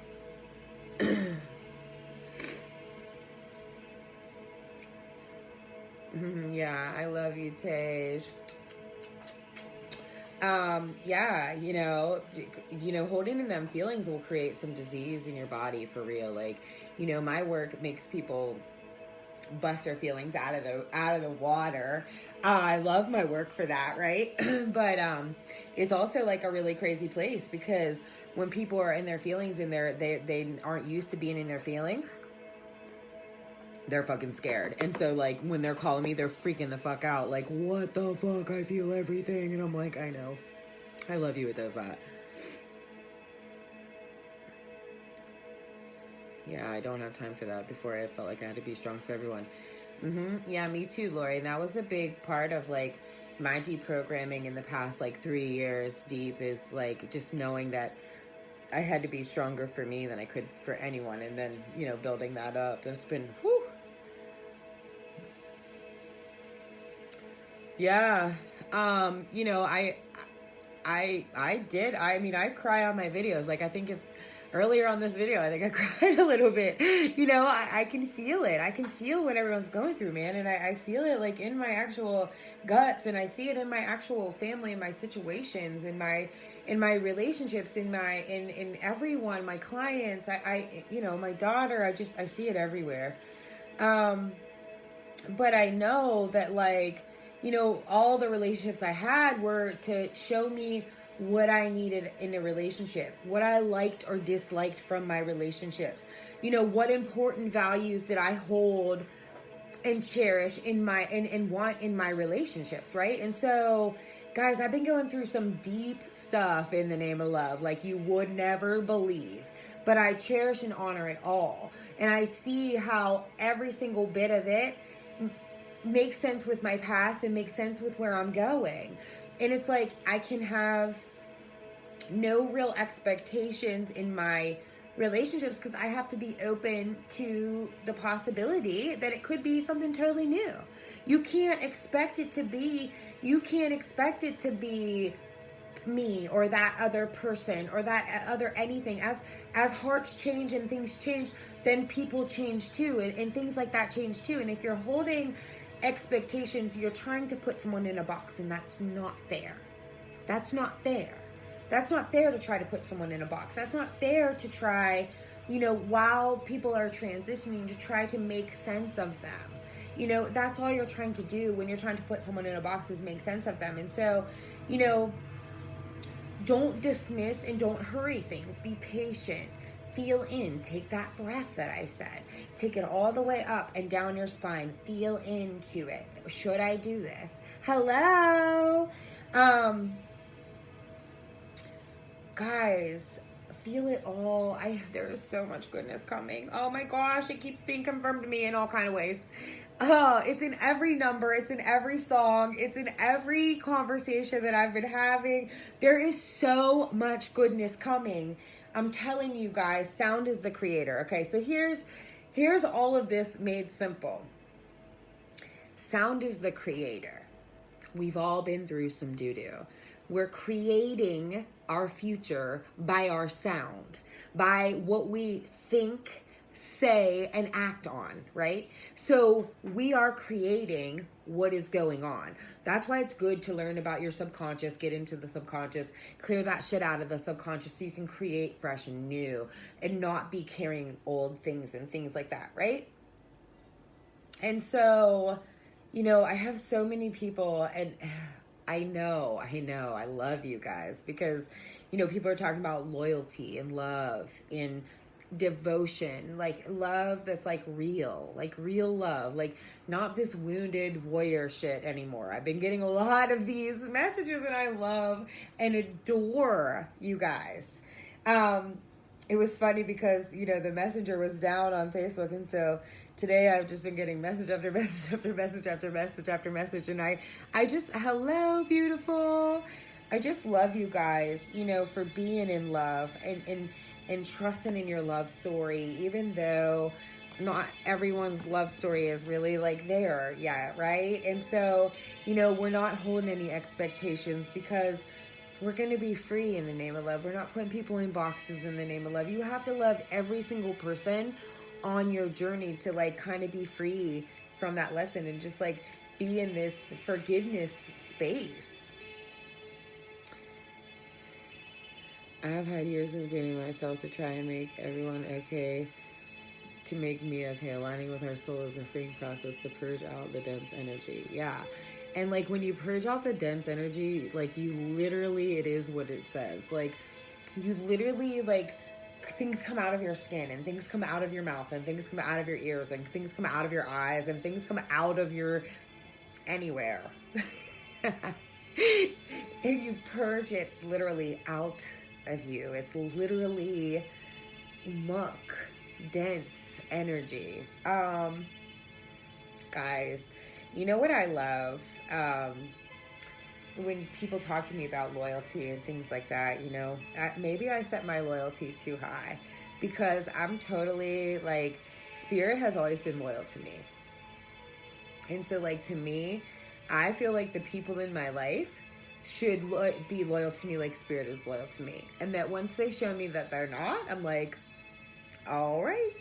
Yeah, I love you, Tej. Yeah, you know, holding in them feelings will create some disease in your body for real. Like, you know, my work makes people bust their feelings out of the water. I love my work for that, right? But it's also like a really crazy place because when people are in their feelings and they aren't used to being in their feelings, they're fucking scared. And so, like, when they're calling me, they're freaking the fuck out. Like, what the fuck? I feel everything. And I'm like, I know. I love you. It does that. Yeah, I don't have time for that. Before I felt like I had to be strong for everyone. Yeah, me too, Lori. And that was a big part of like my deprogramming in the past like 3 years deep, is like just knowing that I had to be stronger for me than I could for anyone. And then, building that up. That's been, whew. Yeah. I mean, I cry on my videos. Like, I think if earlier on this video, I think I cried a little bit. I can feel it. I can feel what everyone's going through, man. And I feel it like in my actual guts, and I see it in my actual family, in my situations, in my relationships, in everyone, my clients, my daughter, I see it everywhere. But I know that, like, all the relationships I had were to show me what I needed in a relationship, what I liked or disliked from my relationships. What important values did I hold and cherish in my and want in my relationships, right? And so, guys, I've been going through some deep stuff in the name of love, like you would never believe. But I cherish and honor it all. And I see how every single bit of it makes sense with my past and makes sense with where I'm going. And it's like I can have no real expectations in my relationships because I have to be open to the possibility that it could be something totally new. You can't expect it to be me or that other person or that other anything. As hearts change and things change, then people change too, and things like that change too. And if you're holding expectations, you're trying to put someone in a box, and that's not fair. That's not fair. That's not fair to try to put someone in a box. That's not fair to try, while people are transitioning, to try to make sense of them. That's all you're trying to do when you're trying to put someone in a box, is make sense of them. And so, don't dismiss and don't hurry things. Be patient. Feel in. Take that breath that I said. Take it all the way up and down your spine. Feel into it. Should I do this? Hello? Guys, feel it all. There is so much goodness coming. Oh my gosh, it keeps being confirmed to me in all kind of ways. It's in every number. It's in every song. It's in every conversation that I've been having. There is so much goodness coming. I'm telling you guys, sound is the creator. Okay, so here's all of this made simple. Sound is the creator. We've all been through some doo-doo. We're creating our future by our sound, by what we think, say, and act on, right? So we are creating what is going on. That's why it's good to learn about your subconscious, get into the subconscious, clear that shit out of the subconscious so you can create fresh and new and not be carrying old things and things like that, right? And so, I have so many people, and I know, I love you guys because, people are talking about loyalty and love and devotion, like love that's like real love, like not this wounded warrior shit anymore. I've been getting a lot of these messages and I love and adore you guys. It was funny because, the messenger was down on Facebook, and so today I've just been getting message after message after message after message after message, and I just, hello, beautiful. I just love you guys, for being in love and trusting in your love story, even though not everyone's love story is really like there yet, right? And so, we're not holding any expectations because we're going to be free in the name of love. We're not putting people in boxes in the name of love. You have to love every single person on your journey to like kind of be free from that lesson and just like be in this forgiveness space. I have had years of dating myself to try and make everyone okay, to make me okay. Aligning with our soul is a freeing process to purge out the dense energy. Yeah. And like when you purge out the dense energy, like you literally, it is what it says. Like you literally, like, things come out of your skin and things come out of your mouth and things come out of your ears and things come out of your eyes and things come out of your anywhere. If you purge it literally out of you, it's literally muck dense energy. Guys, you know what I love? When people talk to me about loyalty and things like that, you know, maybe I set my loyalty too high, because I'm totally like, Spirit has always been loyal to me. And so, like, to me, I feel like the people in my life should be loyal to me like Spirit is loyal to me. And that once they show me that they're not, I'm like, all right,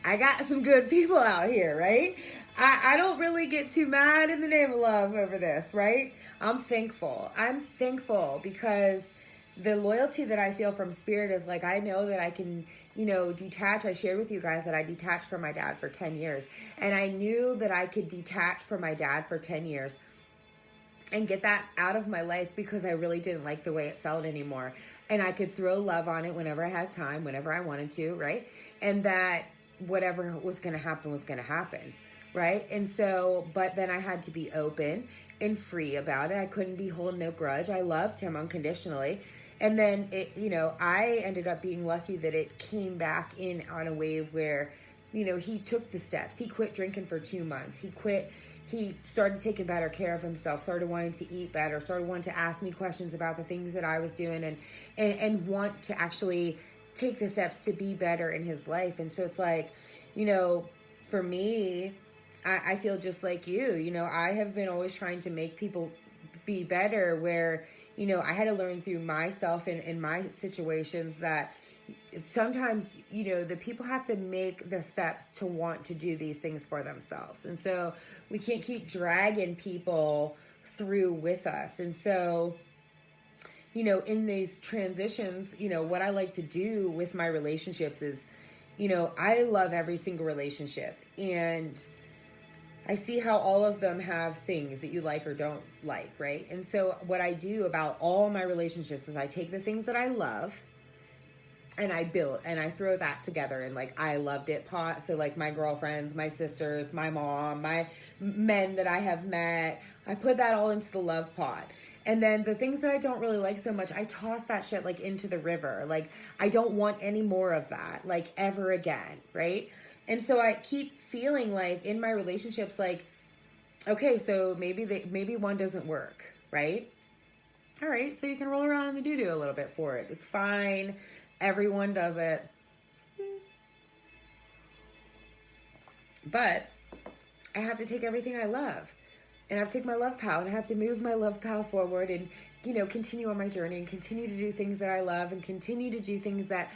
I got some good people out here, right? I don't really get too mad in the name of love over this, right? I'm thankful. I'm thankful because the loyalty that I feel from Spirit is like, I know that I can, you know, detach. I shared with you guys that I detached from my dad for 10 years. And I knew that I could detach from my dad for 10 years and get that out of my life because I really didn't like the way it felt anymore. And I could throw love on it whenever I had time, whenever I wanted to, right? And that whatever was going to happen was going to happen, right? And so, but then I had to be open and free about it. I couldn't be holding no grudge. I loved him unconditionally. And then it, you know, I ended up being lucky that it came back in on a wave where, you know, he took the steps. He quit drinking for 2 months. He started taking better care of himself, started wanting to eat better, started wanting to ask me questions about the things that I was doing and want to actually take the steps to be better in his life. And so it's like, you know, for me, I feel just like you know, I have been always trying to make people be better where, you know, I had to learn through myself and in my situations that sometimes, you know, the people have to make the steps to want to do these things for themselves. And so we can't keep dragging people through with us. And so, you know, in these transitions, you know, what I like to do with my relationships is, you know, I love every single relationship, and I see how all of them have things that you like or don't like, right? And so what I do about all my relationships is I take the things that I love and I build and I throw that together in like I loved it pot. So like my girlfriends, my sisters, my mom, my men that I have met, I put that all into the love pot. And then the things that I don't really like so much, I toss that shit like into the river. Like I don't want any more of that like ever again, right? And so I keep feeling like in my relationships, like, okay, so maybe one doesn't work, right? All right, so you can roll around in the doo-doo a little bit for it. It's fine. Everyone does it. But I have to take everything I love. And I have to take my love pal and I have to move my love pal forward and, you know, continue on my journey and continue to do things that I love and continue to do things that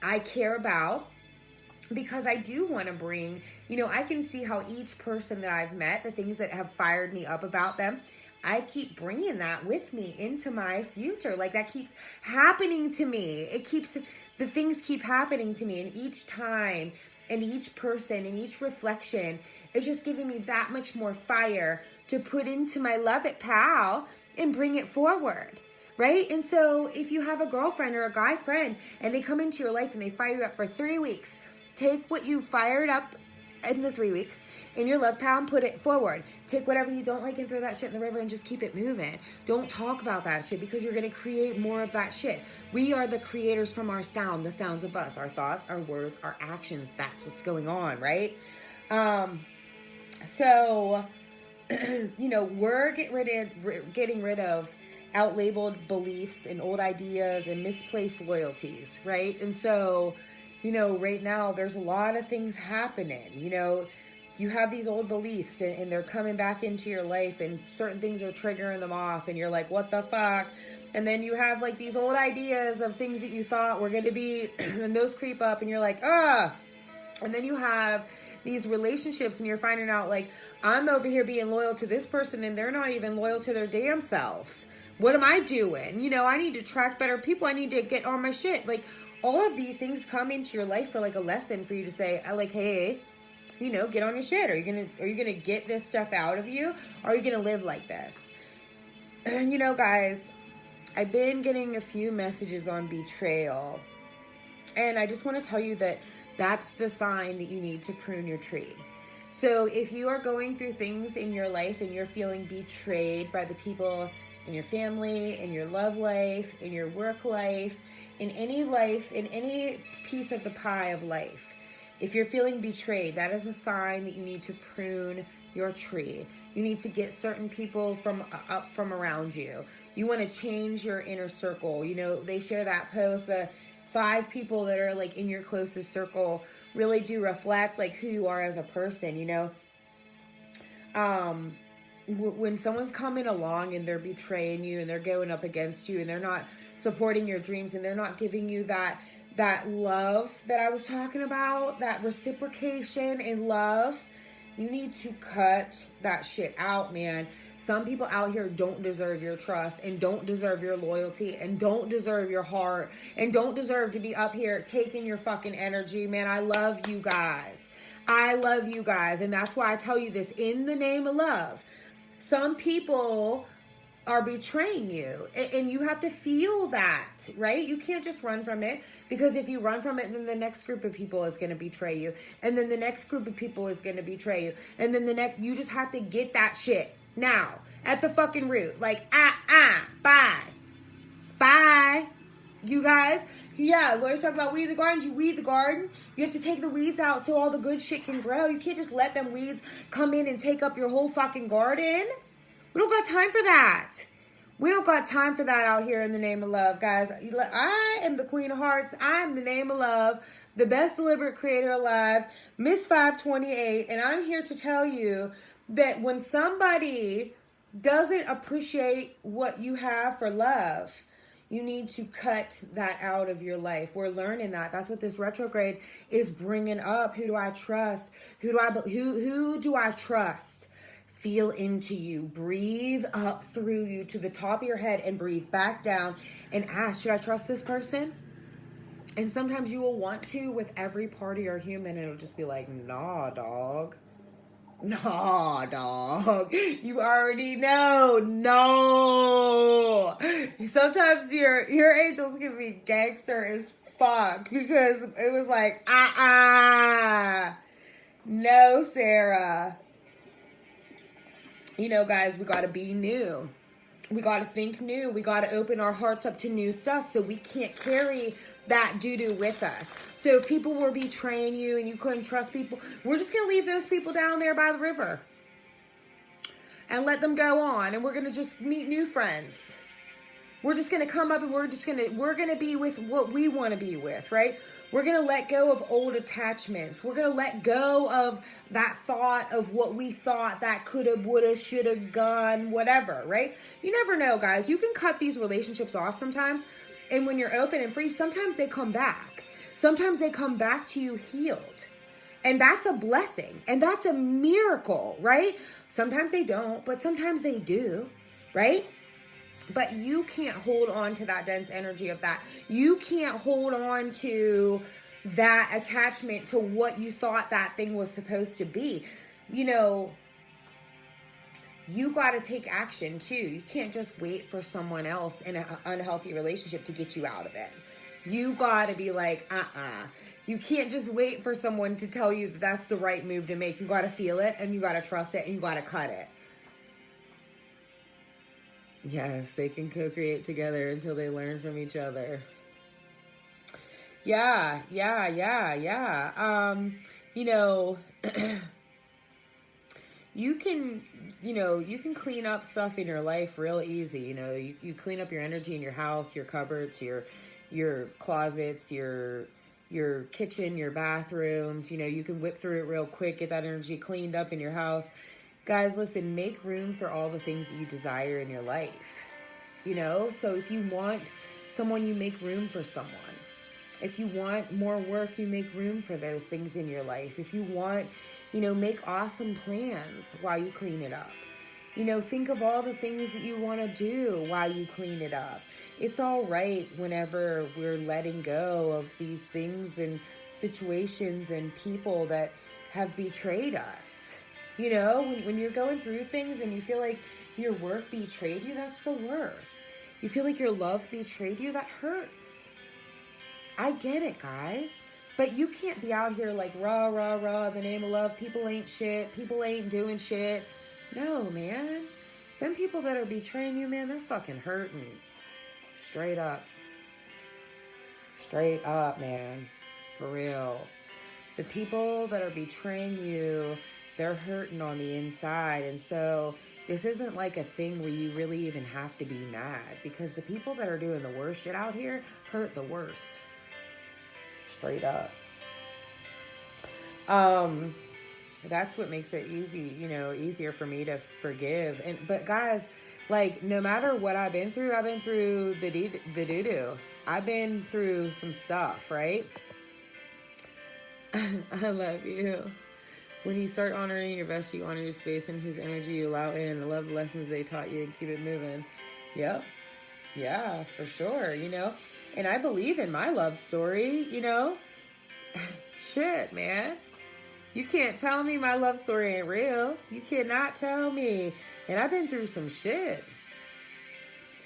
I care about. Because I do want to bring, you know, I can see how each person that I've met, the things that have fired me up about them, I keep bringing that with me into my future. Like that keeps happening to me. The things keep happening to me. And each time and each person and each reflection is just giving me that much more fire to put into my love it pal and bring it forward. Right? And so if you have a girlfriend or a guy friend and they come into your life and they fire you up for 3 weeks, take what you fired up in the 3 weeks in your love pal and put it forward. Take whatever you don't like and throw that shit in the river and just keep it moving. Don't talk about that shit because you're going to create more of that shit. We are the creators from our sound, the sounds of us, our thoughts, our words, our actions. That's what's going on, right? So, you know, we're getting rid of out-labeled beliefs and old ideas and misplaced loyalties, right? And so, you know, right now there's a lot of things happening. You know, you have these old beliefs and they're coming back into your life and certain things are triggering them off and you're like, what the fuck? And then you have like these old ideas of things that you thought were going to be and those creep up and you're like, ah. And then you have these relationships and you're finding out like, I'm over here being loyal to this person and they're not even loyal to their damn selves. What am I doing? You know, I need to attract better people. I need to get on my shit. Like, all of these things come into your life for like a lesson for you to say, like, hey, you know, get on your shit. Are you gonna get this stuff out of you? Or are you gonna live like this? And you know, guys, I've been getting a few messages on betrayal. And I just want to tell you that that's the sign that you need to prune your tree. So if you are going through things in your life and you're feeling betrayed by the people in your family, in your love life, in your work life, in any life, in any piece of the pie of life, if you're feeling betrayed, that is a sign that you need to prune your tree. You need to get certain people from around you. You want to change your inner circle. You know, they share that post, 5 people that are like in your closest circle really do reflect like who you are as a person, you know. When someone's coming along and they're betraying you and they're going up against you and they're not supporting your dreams and they're not giving you that love that I was talking about, that reciprocation and love, you need to cut that shit out, man. Some people out here don't deserve your trust and don't deserve your loyalty and don't deserve your heart and don't deserve to be up here taking your fucking energy, man. I love you guys. I love you guys. And that's why I tell you this in the name of love. Some people are betraying you and you have to feel that, right? You can't just run from it, because if you run from it, then the next group of people is going to betray you, and then the next group of people is going to betray you, and then the next, you just have to get that shit now at the fucking root. Like, bye, you guys. Yeah, Lori's talking about weed the garden. You weed the garden. You have to take the weeds out so all the good shit can grow. You can't just let them weeds come in and take up your whole fucking garden. We don't got time for that. We don't got time for that out here in the name of love, guys. I am the Queen of Hearts. I am the name of love, the best deliberate creator alive, Miss 528, and I'm here to tell you that when somebody doesn't appreciate what you have for love, you need to cut that out of your life. We're learning that. That's what this retrograde is bringing up. Who do I trust? Who do I trust? Feel into you. Breathe up through you to the top of your head and breathe back down and ask, should I trust this person? And sometimes you will want to with every part of your human, and it'll just be like, nah, dog. Nah, dog. You already know. No. Sometimes your angels can be gangster as fuck, because it was like, no, Sarah. You know, guys, we got to be new. We got to think new. We got to open our hearts up to new stuff, so we can't carry that doo-doo with us. So if people were betraying you and you couldn't trust people, we're just going to leave those people down there by the river and let them go on. And we're going to just meet new friends. We're just going to come up and we're going to be with what we want to be with, right? We're going to let go of old attachments. We're going to let go of that thought of what we thought that could have, would have, should have gone, whatever, right? You never know, guys. You can cut these relationships off sometimes. And when you're open and free, sometimes they come back. Sometimes they come back to you healed. And that's a blessing. And that's a miracle, right? Sometimes they don't, but sometimes they do, right? But you can't hold on to that dense energy of that. You can't hold on to that attachment to what you thought that thing was supposed to be. You know, you got to take action too. You can't just wait for someone else in an unhealthy relationship to get you out of it. You got to be like, You can't just wait for someone to tell you that that's the right move to make. You got to feel it, and you got to trust it, and you got to cut it. Yes, they can co-create together until they learn from each other. Yeah. You know, you can clean up stuff in your life real easy. You know, you clean up your energy in your house, your cupboards, your closets, your kitchen, your bathrooms. You know, you can whip through it real quick, get that energy cleaned up in your house. Guys, listen, make room for all the things that you desire in your life. You know, so if you want someone, you make room for someone. If you want more work, you make room for those things in your life. If you want, you know, make awesome plans while you clean it up. You know, think of all the things that you want to do while you clean it up. It's all right whenever we're letting go of these things and situations and people that have betrayed us. You know, when you're going through things and you feel like your work betrayed you, that's the worst. You feel like your love betrayed you, that hurts. I get it, guys. But you can't be out here like rah, rah, rah, in the name of love. People ain't shit. People ain't doing shit. No, man. Them people that are betraying you, man, they're fucking hurting. Straight up. Straight up, man. For real. The people that are betraying you, they're hurting on the inside. And so this isn't like a thing where you really even have to be mad, because the people that are doing the worst shit out here hurt the worst. Straight up. That's what makes it easy, easier for me to forgive. But guys, like, no matter what I've been through the doo-doo. I've been through some stuff, right? I love you. When you start honoring your best, you honor your space and whose energy you allow in. I love the lessons they taught you and keep it moving. Yep. Yeah, for sure, And I believe in my love story, Shit, man. You can't tell me my love story ain't real. You cannot tell me. And I've been through some shit.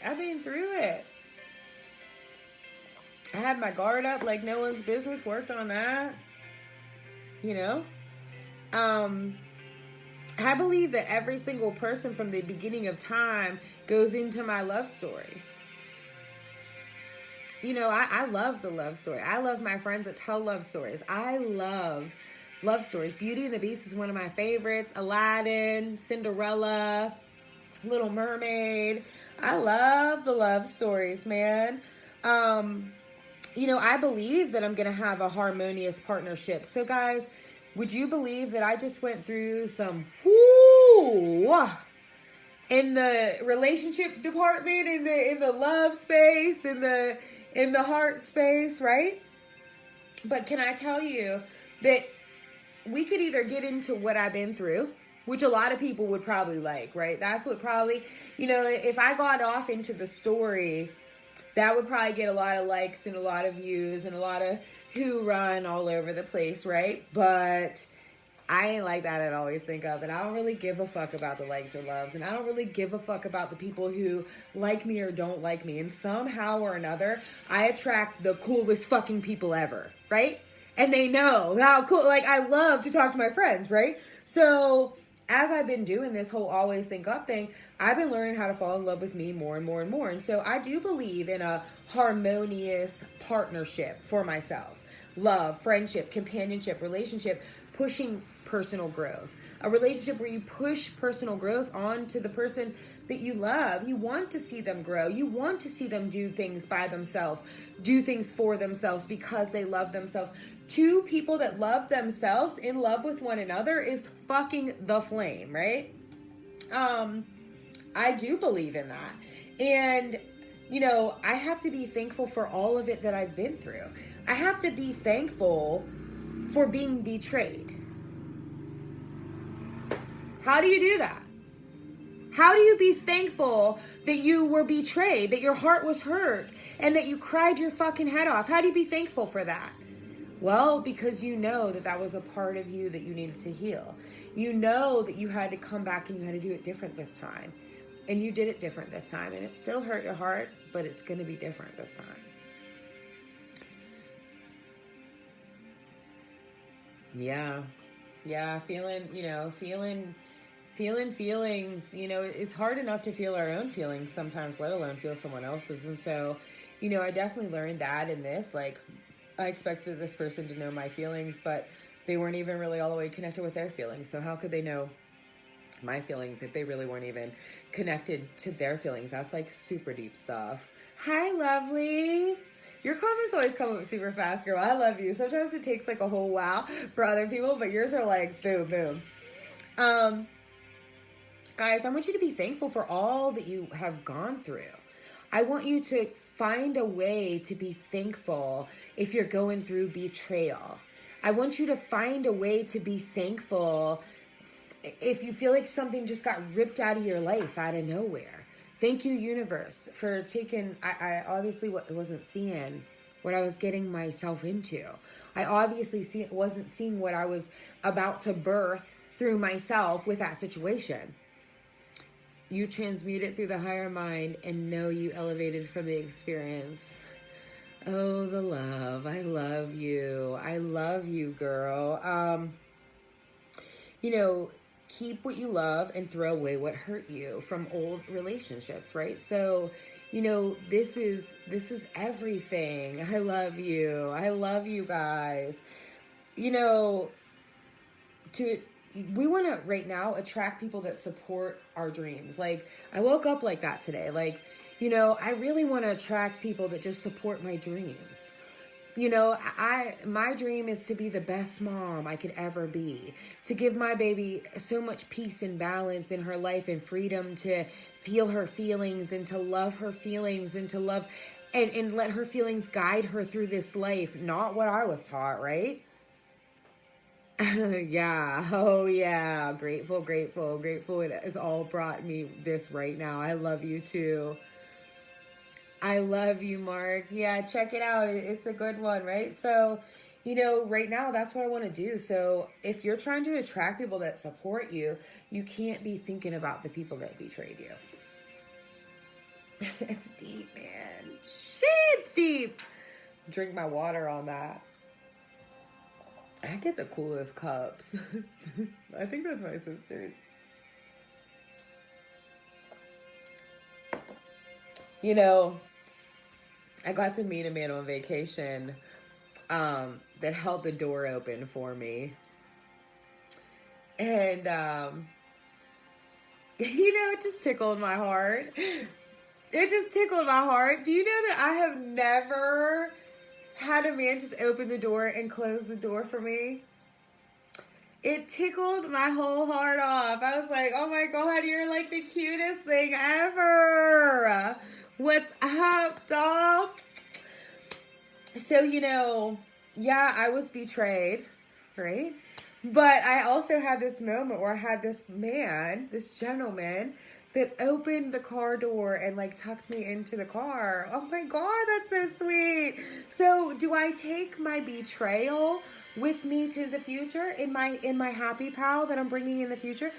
I've been through it. I had my guard up like no one's business, worked on that. I believe that every single person from the beginning of time goes into my love story. I love the love story. I love my friends that tell love stories. I love love stories. Beauty and the Beast is one of my favorites. Aladdin, Cinderella, Little Mermaid. I love the love stories, man. I believe that I'm going to have a harmonious partnership. So guys, would you believe that I just went through some in the relationship department, in the love space, in the heart space, right? But can I tell you that we could either get into what I've been through, which a lot of people would probably like, right? That's what probably, if I got off into the story, that would probably get a lot of likes and a lot of views and a lot of hoorah all over the place, right? But I ain't like that at all. Always think of, and I don't really give a fuck about the likes or loves, and I don't really give a fuck about the people who like me or don't like me. And somehow or another, I attract the coolest fucking people ever, right? And they know how cool, like, I love to talk to my friends, right? So as I've been doing this whole always think up thing, I've been learning how to fall in love with me more and more and more. And so I do believe in a harmonious partnership for myself. Love, friendship, companionship, relationship, pushing personal growth. A relationship where you push personal growth onto the person that you love. You want to see them grow. You want to see them do things by themselves, do things for themselves because they love themselves. Two people that love themselves in love with one another is fucking the flame, right? I do believe in that. And, I have to be thankful for all of it that I've been through. I have to be thankful for being betrayed. How do you do that? How do you be thankful that you were betrayed, that your heart was hurt, and that you cried your fucking head off? How do you be thankful for that? Well, because you know that that was a part of you that you needed to heal. You know that you had to come back and you had to do it different this time. And you did it different this time. And it still hurt your heart, but it's going to be different this time. Yeah. Feeling feelings, it's hard enough to feel our own feelings sometimes, let alone feel someone else's. And so, I definitely learned that in this. Like, I expected this person to know my feelings, but they weren't even really all the way connected with their feelings. So how could they know my feelings if they really weren't even connected to their feelings? That's like super deep stuff. Hi, lovely. Your comments always come up super fast, girl. I love you. Sometimes it takes like a whole wow for other people, but yours are like boom, boom. Guys, I want you to be thankful for all that you have gone through. I want you to find a way to be thankful if you're going through betrayal. I want you to find a way to be thankful if you feel like something just got ripped out of your life out of nowhere. Thank you, universe, for taking, I obviously wasn't seeing what I was getting myself into. I obviously wasn't seeing what I was about to birth through myself with that situation. You transmute it through the higher mind and know you elevated from the experience. Oh, the love. I love you. I love you, girl. Keep what you love and throw away what hurt you from old relationships, right? So, you know, this is everything. I love you. I love you guys. You know, we want to right now attract people that support our dreams. Like, I woke up like that today. Like, you know, I really want to attract people that just support my dreams. You know, my dream is to be the best mom I could ever be, to give my baby so much peace and balance in her life and freedom to feel her feelings and to love her feelings and to love and let her feelings guide her through this life, not what I was taught, right? Yeah. Oh, yeah. Grateful, grateful, grateful. It has all brought me this right now. I love you too. I love you, Mark. Yeah, check it out. It's a good one, right? So, you know, right now, that's what I want to do. So, if you're trying to attract people that support you, you can't be thinking about the people that betrayed you. It's deep, man. Shit, it's deep. Drink my water on that. I get the coolest cups. I think that's my sister's. You know, I got to meet a man on vacation that held the door open for me. And, you know, it just tickled my heart. It just tickled my heart. Do you know that I have never had a man just open the door and close the door for me? It tickled my whole heart off. I was like, oh my God, you're like the cutest thing ever. What's up, doll? So, you know, yeah, I was betrayed, right? But I also had this moment where I had this man, this gentleman, that opened the car door and like tucked me into the car. Oh my God, that's so sweet. So do I take my betrayal with me to the future in my happy pal that I'm bringing in the future?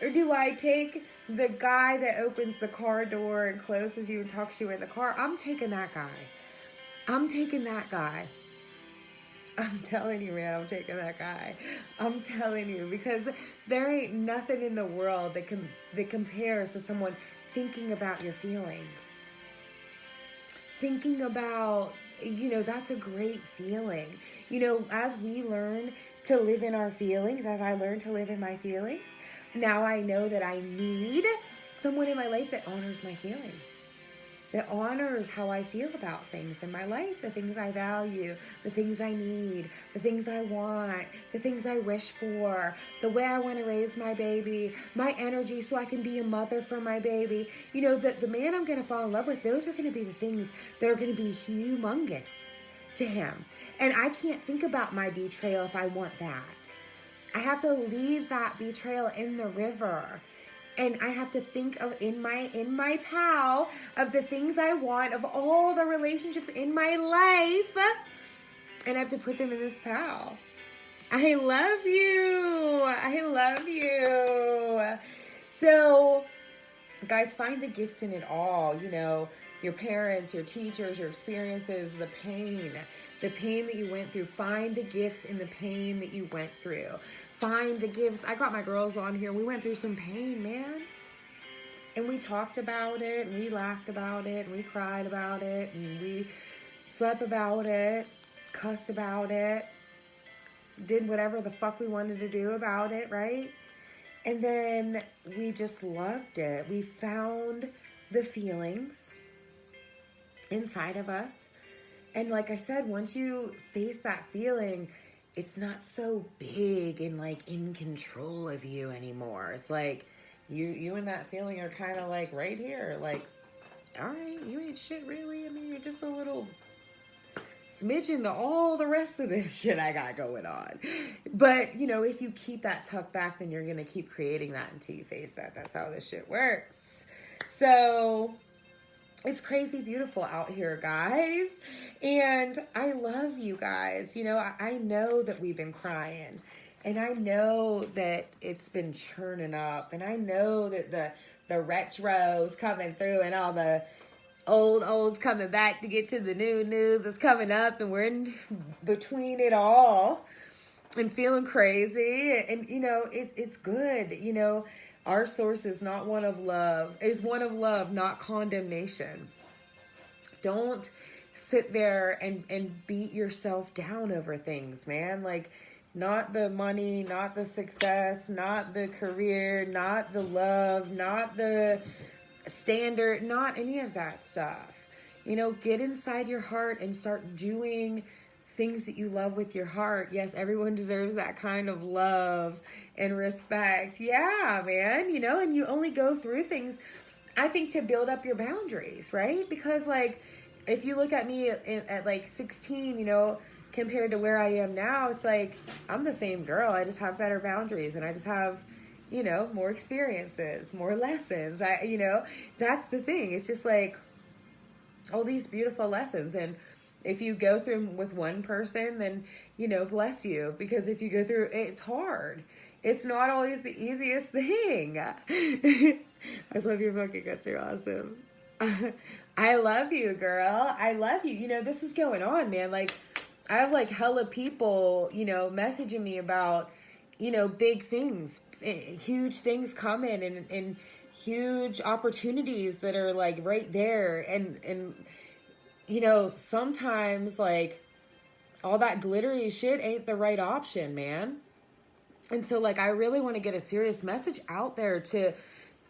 Or do I take the guy that opens the car door and closes you and talks to you in the car? I'm taking that guy. I'm taking that guy. I'm telling you, man, I'm taking that guy. I'm telling you, because there ain't nothing in the world that compares to someone thinking about your feelings. Thinking about, you know, that's a great feeling. You know, as we learn to live in our feelings, as I learn to live in my feelings, now I know that I need someone in my life that honors my feelings. That honors how I feel about things in my life, the things I value, the things I need, the things I want, the things I wish for, the way I want to raise my baby, my energy so I can be a mother for my baby. You know, the man I'm going to fall in love with, those are going to be the things that are going to be humongous to him. And I can't think about my betrayal if I want that. I have to leave that betrayal in the river. And I have to think of in my pal of the things I want, of all the relationships in my life, and I have to put them in this pal. I love you. I love you. So, guys, find the gifts in it all. You know, your parents, your teachers, your experiences, the pain that you went through. Find the gifts in the pain that you went through. Find the gifts. I got my girls on here. We went through some pain, man. And we talked about it, and we laughed about it, and we cried about it, and we slept about it, cussed about it, did whatever the fuck we wanted to do about it, right? And then we just loved it. We found the feelings inside of us. And like I said, once you face that feeling, it's not so big and like in control of you anymore. It's like you and that feeling are kind of like right here. Like, all right, you ain't shit really. I mean, you're just a little smidgen to all the rest of this shit I got going on. But, you know, if you keep that tucked back, then you're going to keep creating that until you face that. That's how this shit works. So it's crazy beautiful out here, guys. And I love you guys. You know, I know that we've been crying. And I know that it's been churning up. And I know that the retro's coming through and all the old's coming back to get to the new that's coming up. And we're in between it all and feeling crazy. And, you know, it's good. You know, our source is not one of love. Is one of love, not condemnation. Don't sit there and beat yourself down over things, man. Like, not the money, not the success, not the career, not the love, not the standard, not any of that stuff. You know, get inside your heart and start doing things that you love with your heart. Yes, everyone deserves that kind of love and respect. Yeah, man, you know, and you only go through things, I think, to build up your boundaries, right? Because, like, if you look at me at like 16, you know, compared to where I am now, it's like, I'm the same girl. I just have better boundaries, and I just have, you know, more experiences, more lessons. You know, that's the thing. It's just like all these beautiful lessons. And if you go through them with one person, then, you know, bless you. Because if you go through, it's hard. It's not always the easiest thing. I love your fucking guts. You're awesome. I love you, girl. I love you. You know, this is going on, man. Like, I have like hella people, you know, messaging me about, you know, big things, huge things coming, and huge opportunities that are like right there. And, you know, sometimes like all that glittery shit ain't the right option, man. And so, like, I really want to get a serious message out there to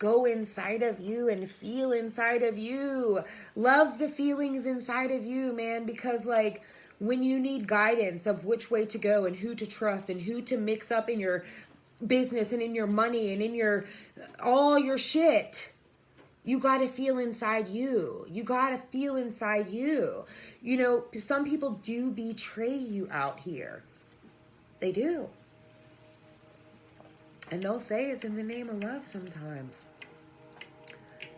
go inside of you and feel inside of you. Love the feelings inside of you, man, because, like, when you need guidance of which way to go and who to trust and who to mix up in your business and in your money and in your all your shit, you got to feel inside you. You got to feel inside you. You know, some people do betray you out here. They do. And they'll say it's in the name of love sometimes.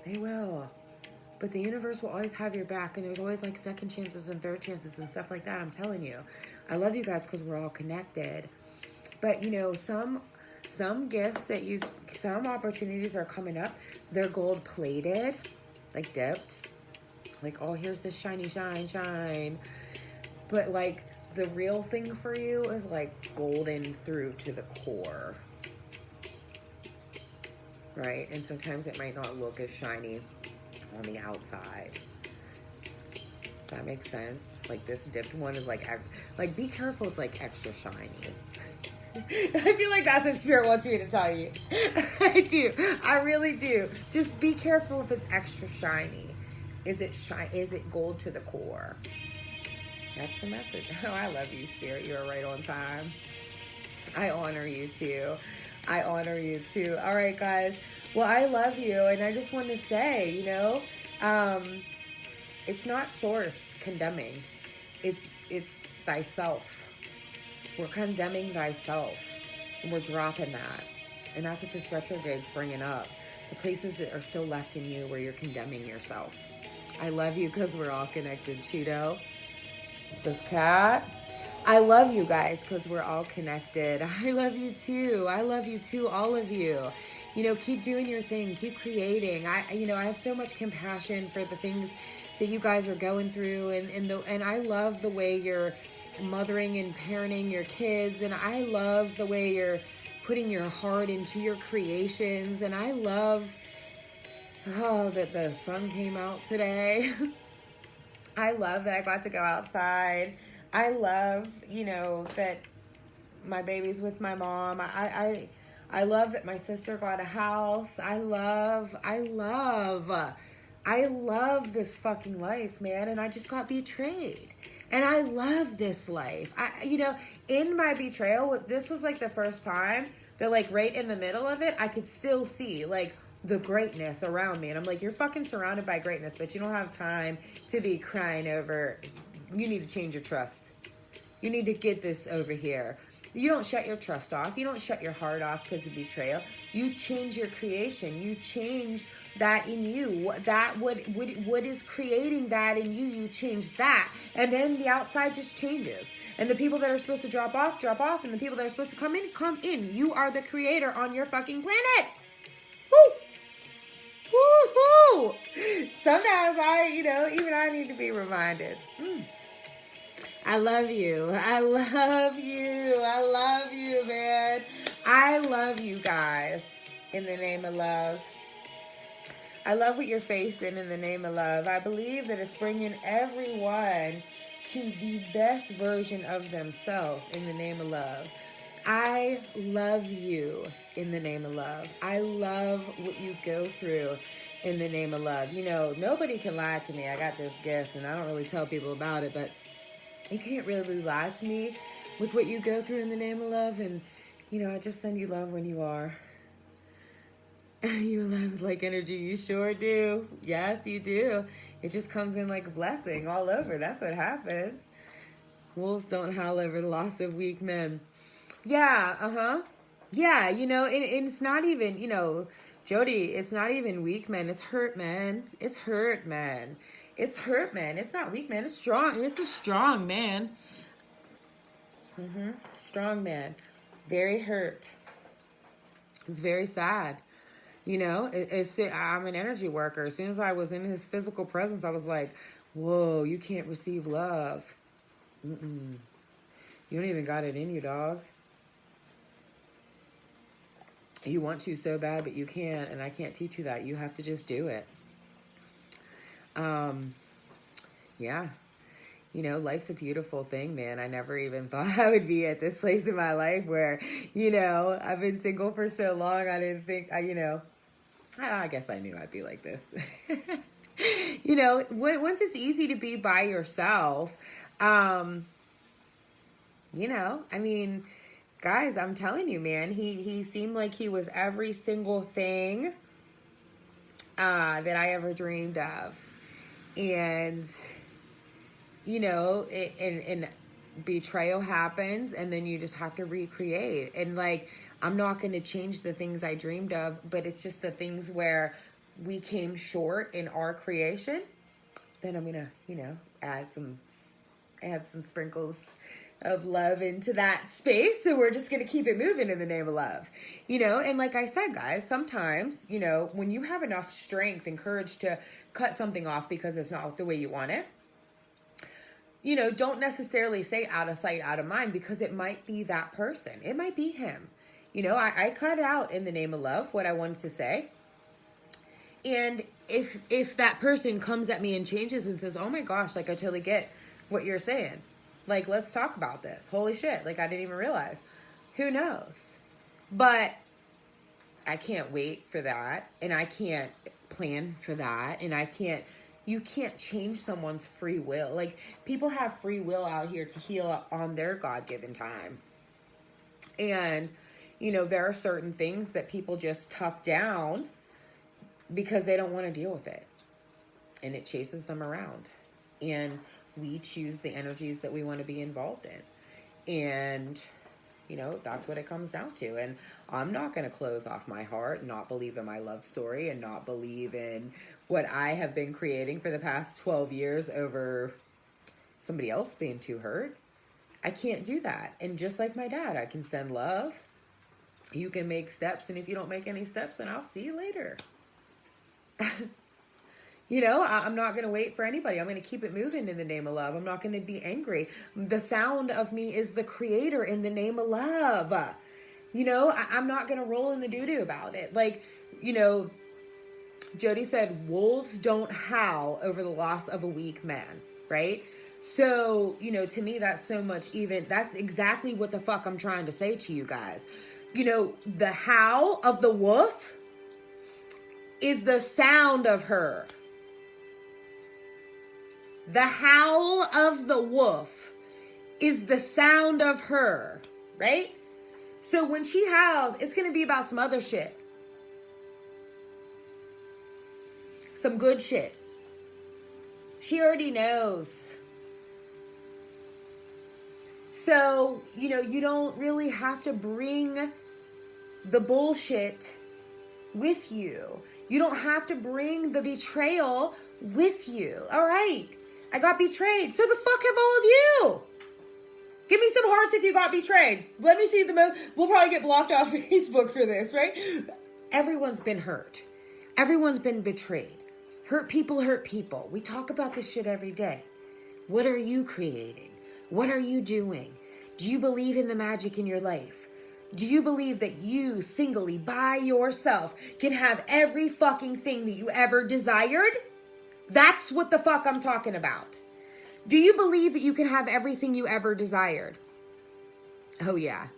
They will. But the universe will always have your back. And there's always like second chances and third chances and stuff like that. I'm telling you. I love you guys because we're all connected. But, you know, some gifts that some opportunities are coming up. They're gold plated. Like dipped. Like, oh, here's this shiny shine. But, like, the real thing for you is like golden through to the core. Right? And sometimes it might not look as shiny on the outside. Does that make sense? Like, this dipped one is like be careful, it's like extra shiny. I feel like that's what Spirit wants me to tell you. I do. I really do. Just be careful if it's extra shiny. Is it gold to the core? That's the message. Oh, I love you, Spirit. You're right on time. I honor you too. I honor you too. All right, guys. Well, I love you, and I just want to say, you know, it's not source condemning. It's thyself. We're condemning thyself, and we're dropping that. And that's what this retrograde's bringing up. The places that are still left in you where you're condemning yourself. I love you because we're all connected, Cheeto. This cat. I love you guys because we're all connected. I love you too. I love you too, all of you. You know, keep doing your thing. Keep creating. I have so much compassion for the things that you guys are going through, and I love the way you're mothering and parenting your kids, and I love the way you're putting your heart into your creations, and I love that the sun came out today. I love that I got to go outside. I love, you know, that my baby's with my mom. I love that my sister got a house. I love this fucking life, man. And I just got betrayed. And I love this life. In my betrayal, this was like the first time that, like, right in the middle of it, I could still see, like, the greatness around me. And I'm like, you're fucking surrounded by greatness, but you don't have time to be crying over. You need to change your trust. You need to get this over here. You don't shut your trust off. You don't shut your heart off because of betrayal. You change your creation. You change that in you. That what is creating that in you, you change that. And then the outside just changes. And the people that are supposed to drop off, and the people that are supposed to come in. You are the creator on your fucking planet. Woo! Woo-hoo! Sometimes even I need to be reminded. I love you. I love you. I love you, man. I love you guys in the name of love. I love what you're facing in the name of love. I believe that it's bringing everyone to the best version of themselves in the name of love. I love you in the name of love. I love what you go through in the name of love. You know, nobody can lie to me. I got this gift and I don't really tell people about it, but you can't really lie to me with what you go through in the name of love. And, you know, I just send you love when you are. You align with like energy. You sure do. Yes, you do. It just comes in like a blessing all over. That's what happens. Wolves don't howl over the loss of weak men. Yeah, yeah, you know, and it's not even, you know, Jody, it's not even weak men. It's hurt men. It's hurt men. It's hurt men. It's not weak men. It's strong. It's a strong man. Strong man. Very hurt. It's very sad. You know, I'm an energy worker. As soon as I was in his physical presence, I was like, whoa, you can't receive love. You don't even got it in you, dog. You want to so bad, but you can't, and I can't teach you that. You have to just do it. Yeah. You know, life's a beautiful thing, man. I never even thought I would be at this place in my life where, you know, I've been single for so long. I didn't think, you know, I guess I knew I'd be like this. You know, once it's easy to be by yourself, you know, I mean, guys, I'm telling you, man, he seemed like he was every single thing that I ever dreamed of. And, you know, and betrayal happens, and then you just have to recreate. And, like, I'm not going to change the things I dreamed of, but it's just the things where we came short in our creation. Then I'm going to, you know, add some sprinkles of love into that space. So we're just going to keep it moving in the name of love, you know? And like I said, guys, sometimes, you know, when you have enough strength and courage to cut something off because it's not the way you want it, you know, don't necessarily say out of sight, out of mind, because it might be that person. It might be him. You know, I cut out in the name of love what I wanted to say. And if that person comes at me and changes and says, oh my gosh, like I totally get what you're saying. Like, let's talk about this. Holy shit. Like, I didn't even realize. Who knows? But I can't wait for that. And I can't plan for that. And you can't change someone's free will. Like, people have free will out here to heal on their God-given time. And, you know, there are certain things that people just tuck down because they don't want to deal with it. And it chases them around. And we choose the energies that we want to be involved in. And, you know, that's what it comes down to. And I'm not going to close off my heart, not believe in my love story, and not believe in what I have been creating for the past 12 years over somebody else being too hurt. I can't do that. And just like my dad, I can send love. You can make steps. And if you don't make any steps, then I'll see you later. You know, I'm not going to wait for anybody. I'm going to keep it moving in the name of love. I'm not going to be angry. The sound of me is the creator in the name of love. You know, I'm not going to roll in the doo-doo about it. Like, you know, Jody said, wolves don't howl over the loss of a weak man, right? So, you know, to me, that's exactly what the fuck I'm trying to say to you guys. You know, the howl of the wolf is the sound of her. The howl of the wolf is the sound of her, right? So when she howls, it's going to be about some other shit. Some good shit. She already knows. So, you know, you don't really have to bring the bullshit with you. You don't have to bring the betrayal with you. All right. I got betrayed. So the fuck have all of you? Give me some hearts if you got betrayed. Let me see we'll probably get blocked off Facebook for this, right? Everyone's been hurt. Everyone's been betrayed. Hurt people. We talk about this shit every day. What are you creating? What are you doing? Do you believe in the magic in your life? Do you believe that you singly by yourself can have every fucking thing that you ever desired? That's what the fuck I'm talking about. Do you believe that you can have everything you ever desired? Oh yeah.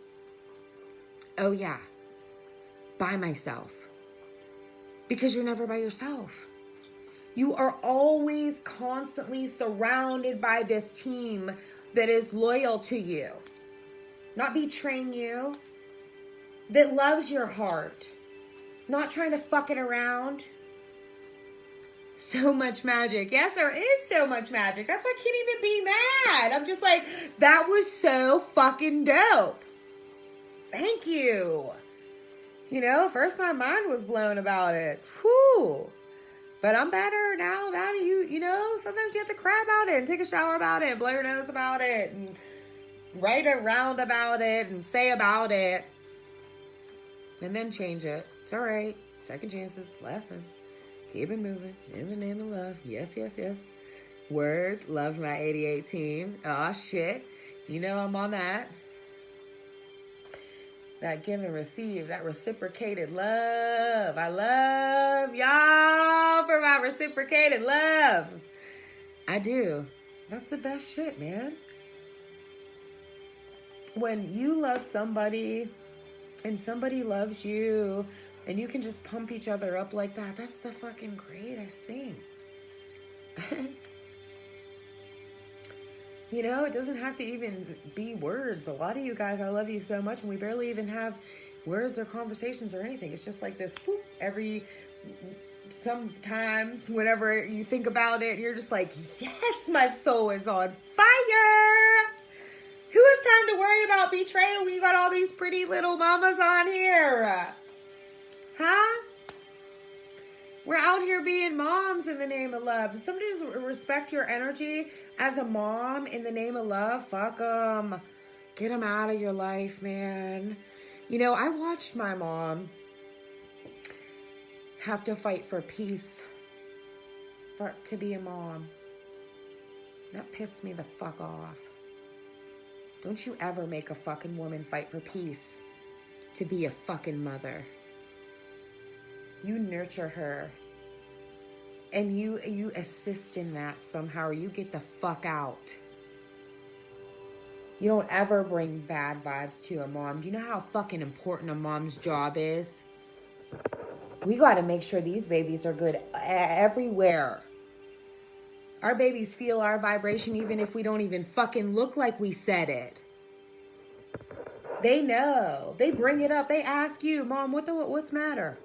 Oh yeah. By myself. Because you're never by yourself. You are always constantly surrounded by this team that is loyal to you, not betraying you, that loves your heart, not trying to fuck it around. So much magic. Yes, there is so much magic. That's why I can't even be mad. I'm just like, that was so fucking dope. Thank you. You know, first my mind was blown about it. Whew. But I'm better now about it. You know, sometimes you have to cry about it and take a shower about it and blow your nose about it and write around about it and say about it. And then change it. It's all right. Second chances, lessons. Keep it moving in the name of love. Yes, yes, yes. Word, love my 88 team. Aw, shit. You know I'm on that. That give and receive, that reciprocated love. I love y'all for my reciprocated love. I do. That's the best shit, man. When you love somebody and somebody loves you and you can just pump each other up like that, that's the fucking greatest thing. You know, it doesn't have to even be words. A lot of you guys, I love you so much, and we barely even have words or conversations or anything. It's just like this, whoop, sometimes whenever you think about it, you're just like, yes, my soul is on fire. Who has time to worry about betrayal when you got all these pretty little mamas on here? Huh? We're out here being moms in the name of love. If somebody doesn't respect your energy as a mom in the name of love, fuck them. Get them out of your life, man. You know, I watched my mom have to fight for peace to be a mom. That pissed me the fuck off. Don't you ever make a fucking woman fight for peace to be a fucking mother. You nurture her. And you assist in that somehow, or you get the fuck out. You don't ever bring bad vibes to a mom. Do you know how fucking important a mom's job is? We got to make sure these babies are good everywhere. Our babies feel our vibration even if we don't even fucking look like we said it. They know. They bring it up. They ask you, Mom, what's matter?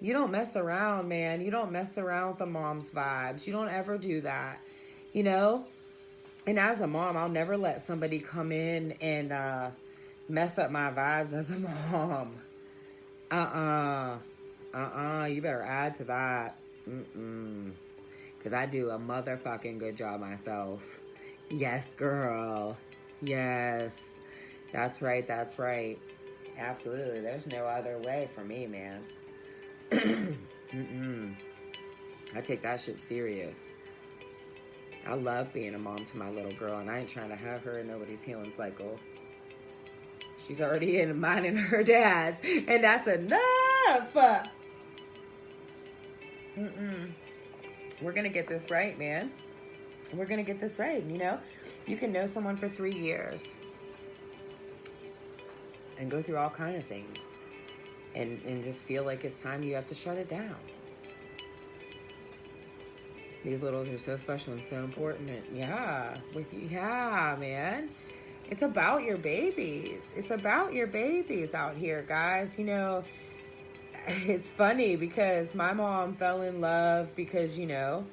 You don't mess around, man. You don't mess around with the mom's vibes. You don't ever do that, you know? And as a mom, I'll never let somebody come in and mess up my vibes as a mom. You better add to that. Because I do a motherfucking good job myself. Yes, girl. Yes. That's right. That's right. Absolutely. There's no other way for me, man. I take that shit serious. I love being a mom to my little girl, and I ain't trying to have her in nobody's healing cycle. She's already in mine and her dad's, and that's enough. We're gonna get this right, man. We're gonna get this right. You know, you can know someone for 3 years and go through all kind of things. And just feel like it's time you have to shut it down. These littles are so special and so important. And yeah, man. It's about your babies. It's about your babies out here, guys. You know, it's funny because my mom fell in love because, you know,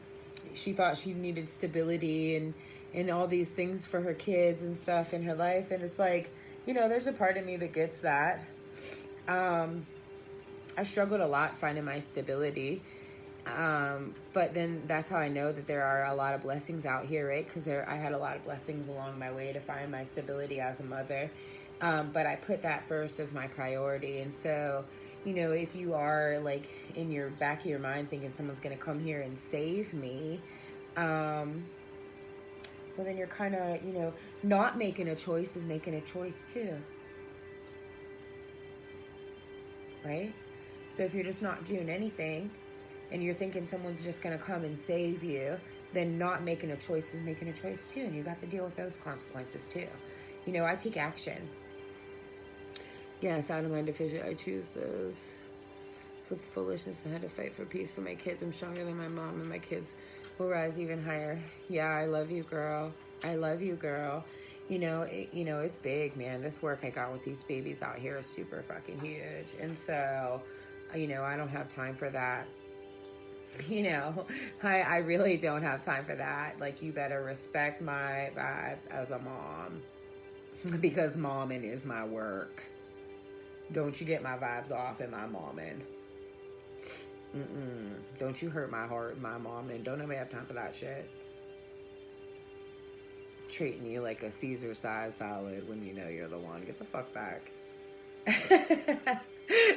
she thought she needed stability and all these things for her kids and stuff in her life. And it's like, you know, there's a part of me that gets that. I struggled a lot finding my stability. But then that's how I know that there are a lot of blessings out here, right? Because I had a lot of blessings along my way to find my stability as a mother. But I put that first as my priority. And so, you know, if you are like in your back of your mind thinking someone's going to come here and save me, well, then you're kind of, you know, not making a choice is making a choice too. Right? So if you're just not doing anything and you're thinking someone's just going to come and save you, then not making a choice is making a choice too. And you got to deal with those consequences too. You know, I take action. Yes, out of my division, I choose those. For foolishness, I had to fight for peace for my kids. I'm stronger than my mom, and my kids will rise even higher. Yeah, I love you, girl. I love you, girl. You know, it's big, man. This work I got with these babies out here is super fucking huge. And so, you know, I don't have time for that. You know, I really don't have time for that. Like, you better respect my vibes as a mom. Because momming is my work. Don't you get my vibes off in my momming. Don't you hurt my heart, my momming. Don't nobody have time for that shit. Treating you like a Caesar side salad when you know you're the one. Get the fuck back.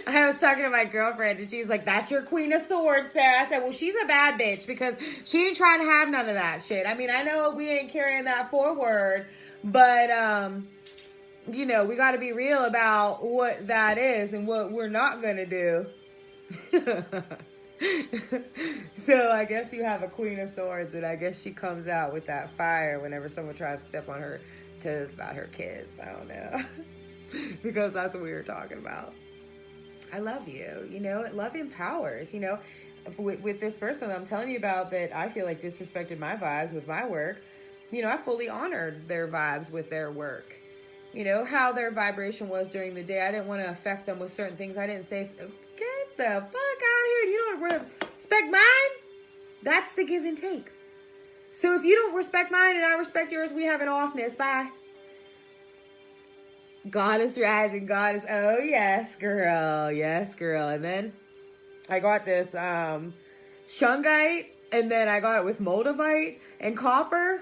I was talking to my girlfriend and she's like, that's your Queen of Swords, Sarah. I said, well, she's a bad bitch because she ain't trying to have none of that shit. I mean, I know we ain't carrying that forward, but, you know, we got to be real about what that is and what we're not going to do. So I guess you have a Queen of Swords, and I guess she comes out with that fire whenever someone tries to step on her toes about her kids. I don't know. Because that's what we were talking about. I love you. You know, love empowers. You know, with this person I'm telling you about that I feel like disrespected my vibes with my work, you know, I fully honored their vibes with their work. You know, how their vibration was during the day. I didn't want to affect them with certain things. I didn't say, get the fuck out of here. You don't respect mine? That's the give and take. So if you don't respect mine and I respect yours, we have an offness. Bye. Goddess rising, goddess. Oh, yes, girl. Yes, girl. And then I got this shungite, and then I got it with moldavite and copper.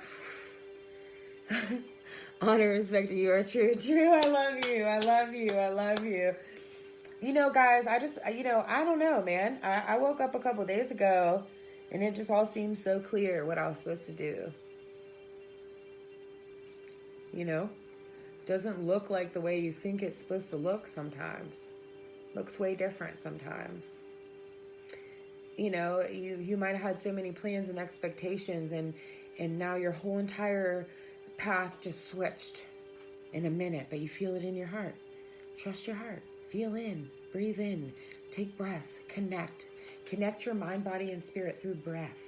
Honor, respect, you are true. True. I love you. I love you. I love you. You know, guys, I don't know, man. I woke up a couple days ago and it just all seemed so clear what I was supposed to do. You know, doesn't look like the way you think it's supposed to look sometimes. Looks way different sometimes. You know, you might have had so many plans and expectations and now your whole entire path just switched in a minute, but you feel it in your heart. Trust your heart. Feel in, breathe in, take breaths, connect your mind, body, and spirit through breath.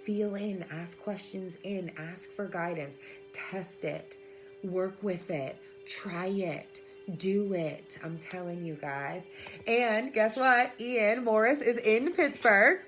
Feel in, ask questions in, ask for guidance, test it, work with it, try it, do it. I'm telling you guys. And guess what? Ian Morris is in Pittsburgh.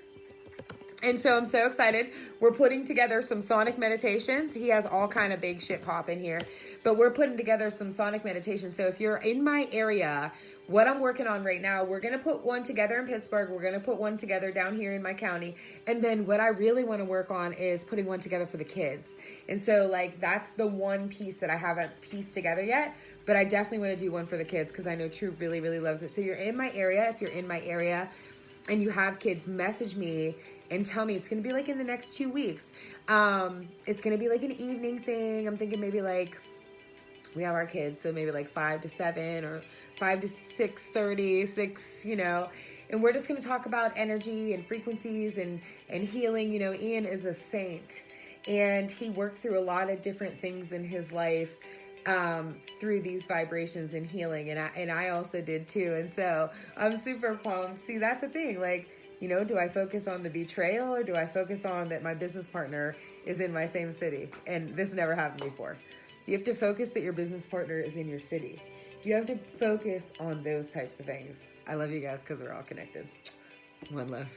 And so I'm so excited. We're putting together some sonic meditations. He has all kind of big shit pop in here. But we're putting together some sonic meditations. So if you're in my area, what I'm working on right now, we're going to put one together in Pittsburgh. We're going to put one together down here in my county. And then what I really want to work on is putting one together for the kids. And so, like, that's the one piece that I haven't pieced together yet. But I definitely want to do one for the kids because I know True really, really loves it. So you're in my area. If you're in my area and you have kids, message me and tell me. It's going to be like in the next 2 weeks. It's going to be like an evening thing. I'm thinking maybe like we have our kids, so maybe like 5 to 7 or 5 to 6:30, 6, you know. And we're just going to talk about energy and frequencies and healing. You know, Ian is a saint. And he worked through a lot of different things in his life through these vibrations and healing. And I also did too. And so I'm super pumped. See, that's the thing. Like, you know, do I focus on the betrayal or do I focus on that my business partner is in my same city? And this never happened before. You have to focus that your business partner is in your city. You have to focus on those types of things. I love you guys because we're all connected. One love.